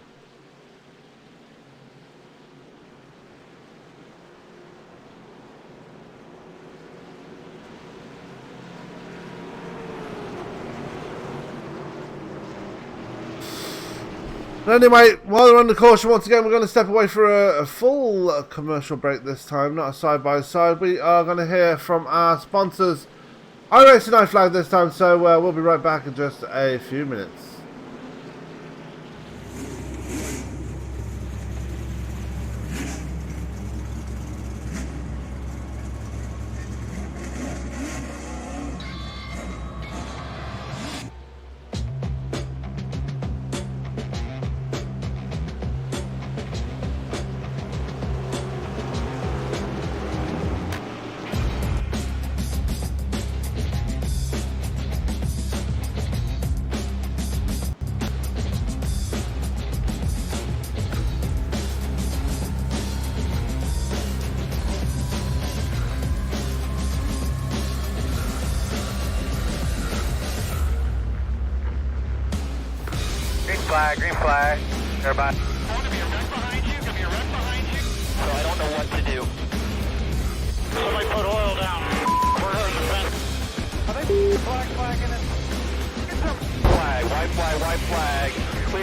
Anyway, while we're on the caution once again, we're going to step away for a full commercial break this time, not a side-by-side. We are going to hear from our sponsors, iRacing iFlag this time, so we'll be right back in just a few minutes. Green flag. Everybody. Gonna be a wreck behind you. Gonna be a wreck behind you. So I don't know what to do. Somebody put oil down. We're hurting the fence. Are they flagging it? Get some flag. White flag.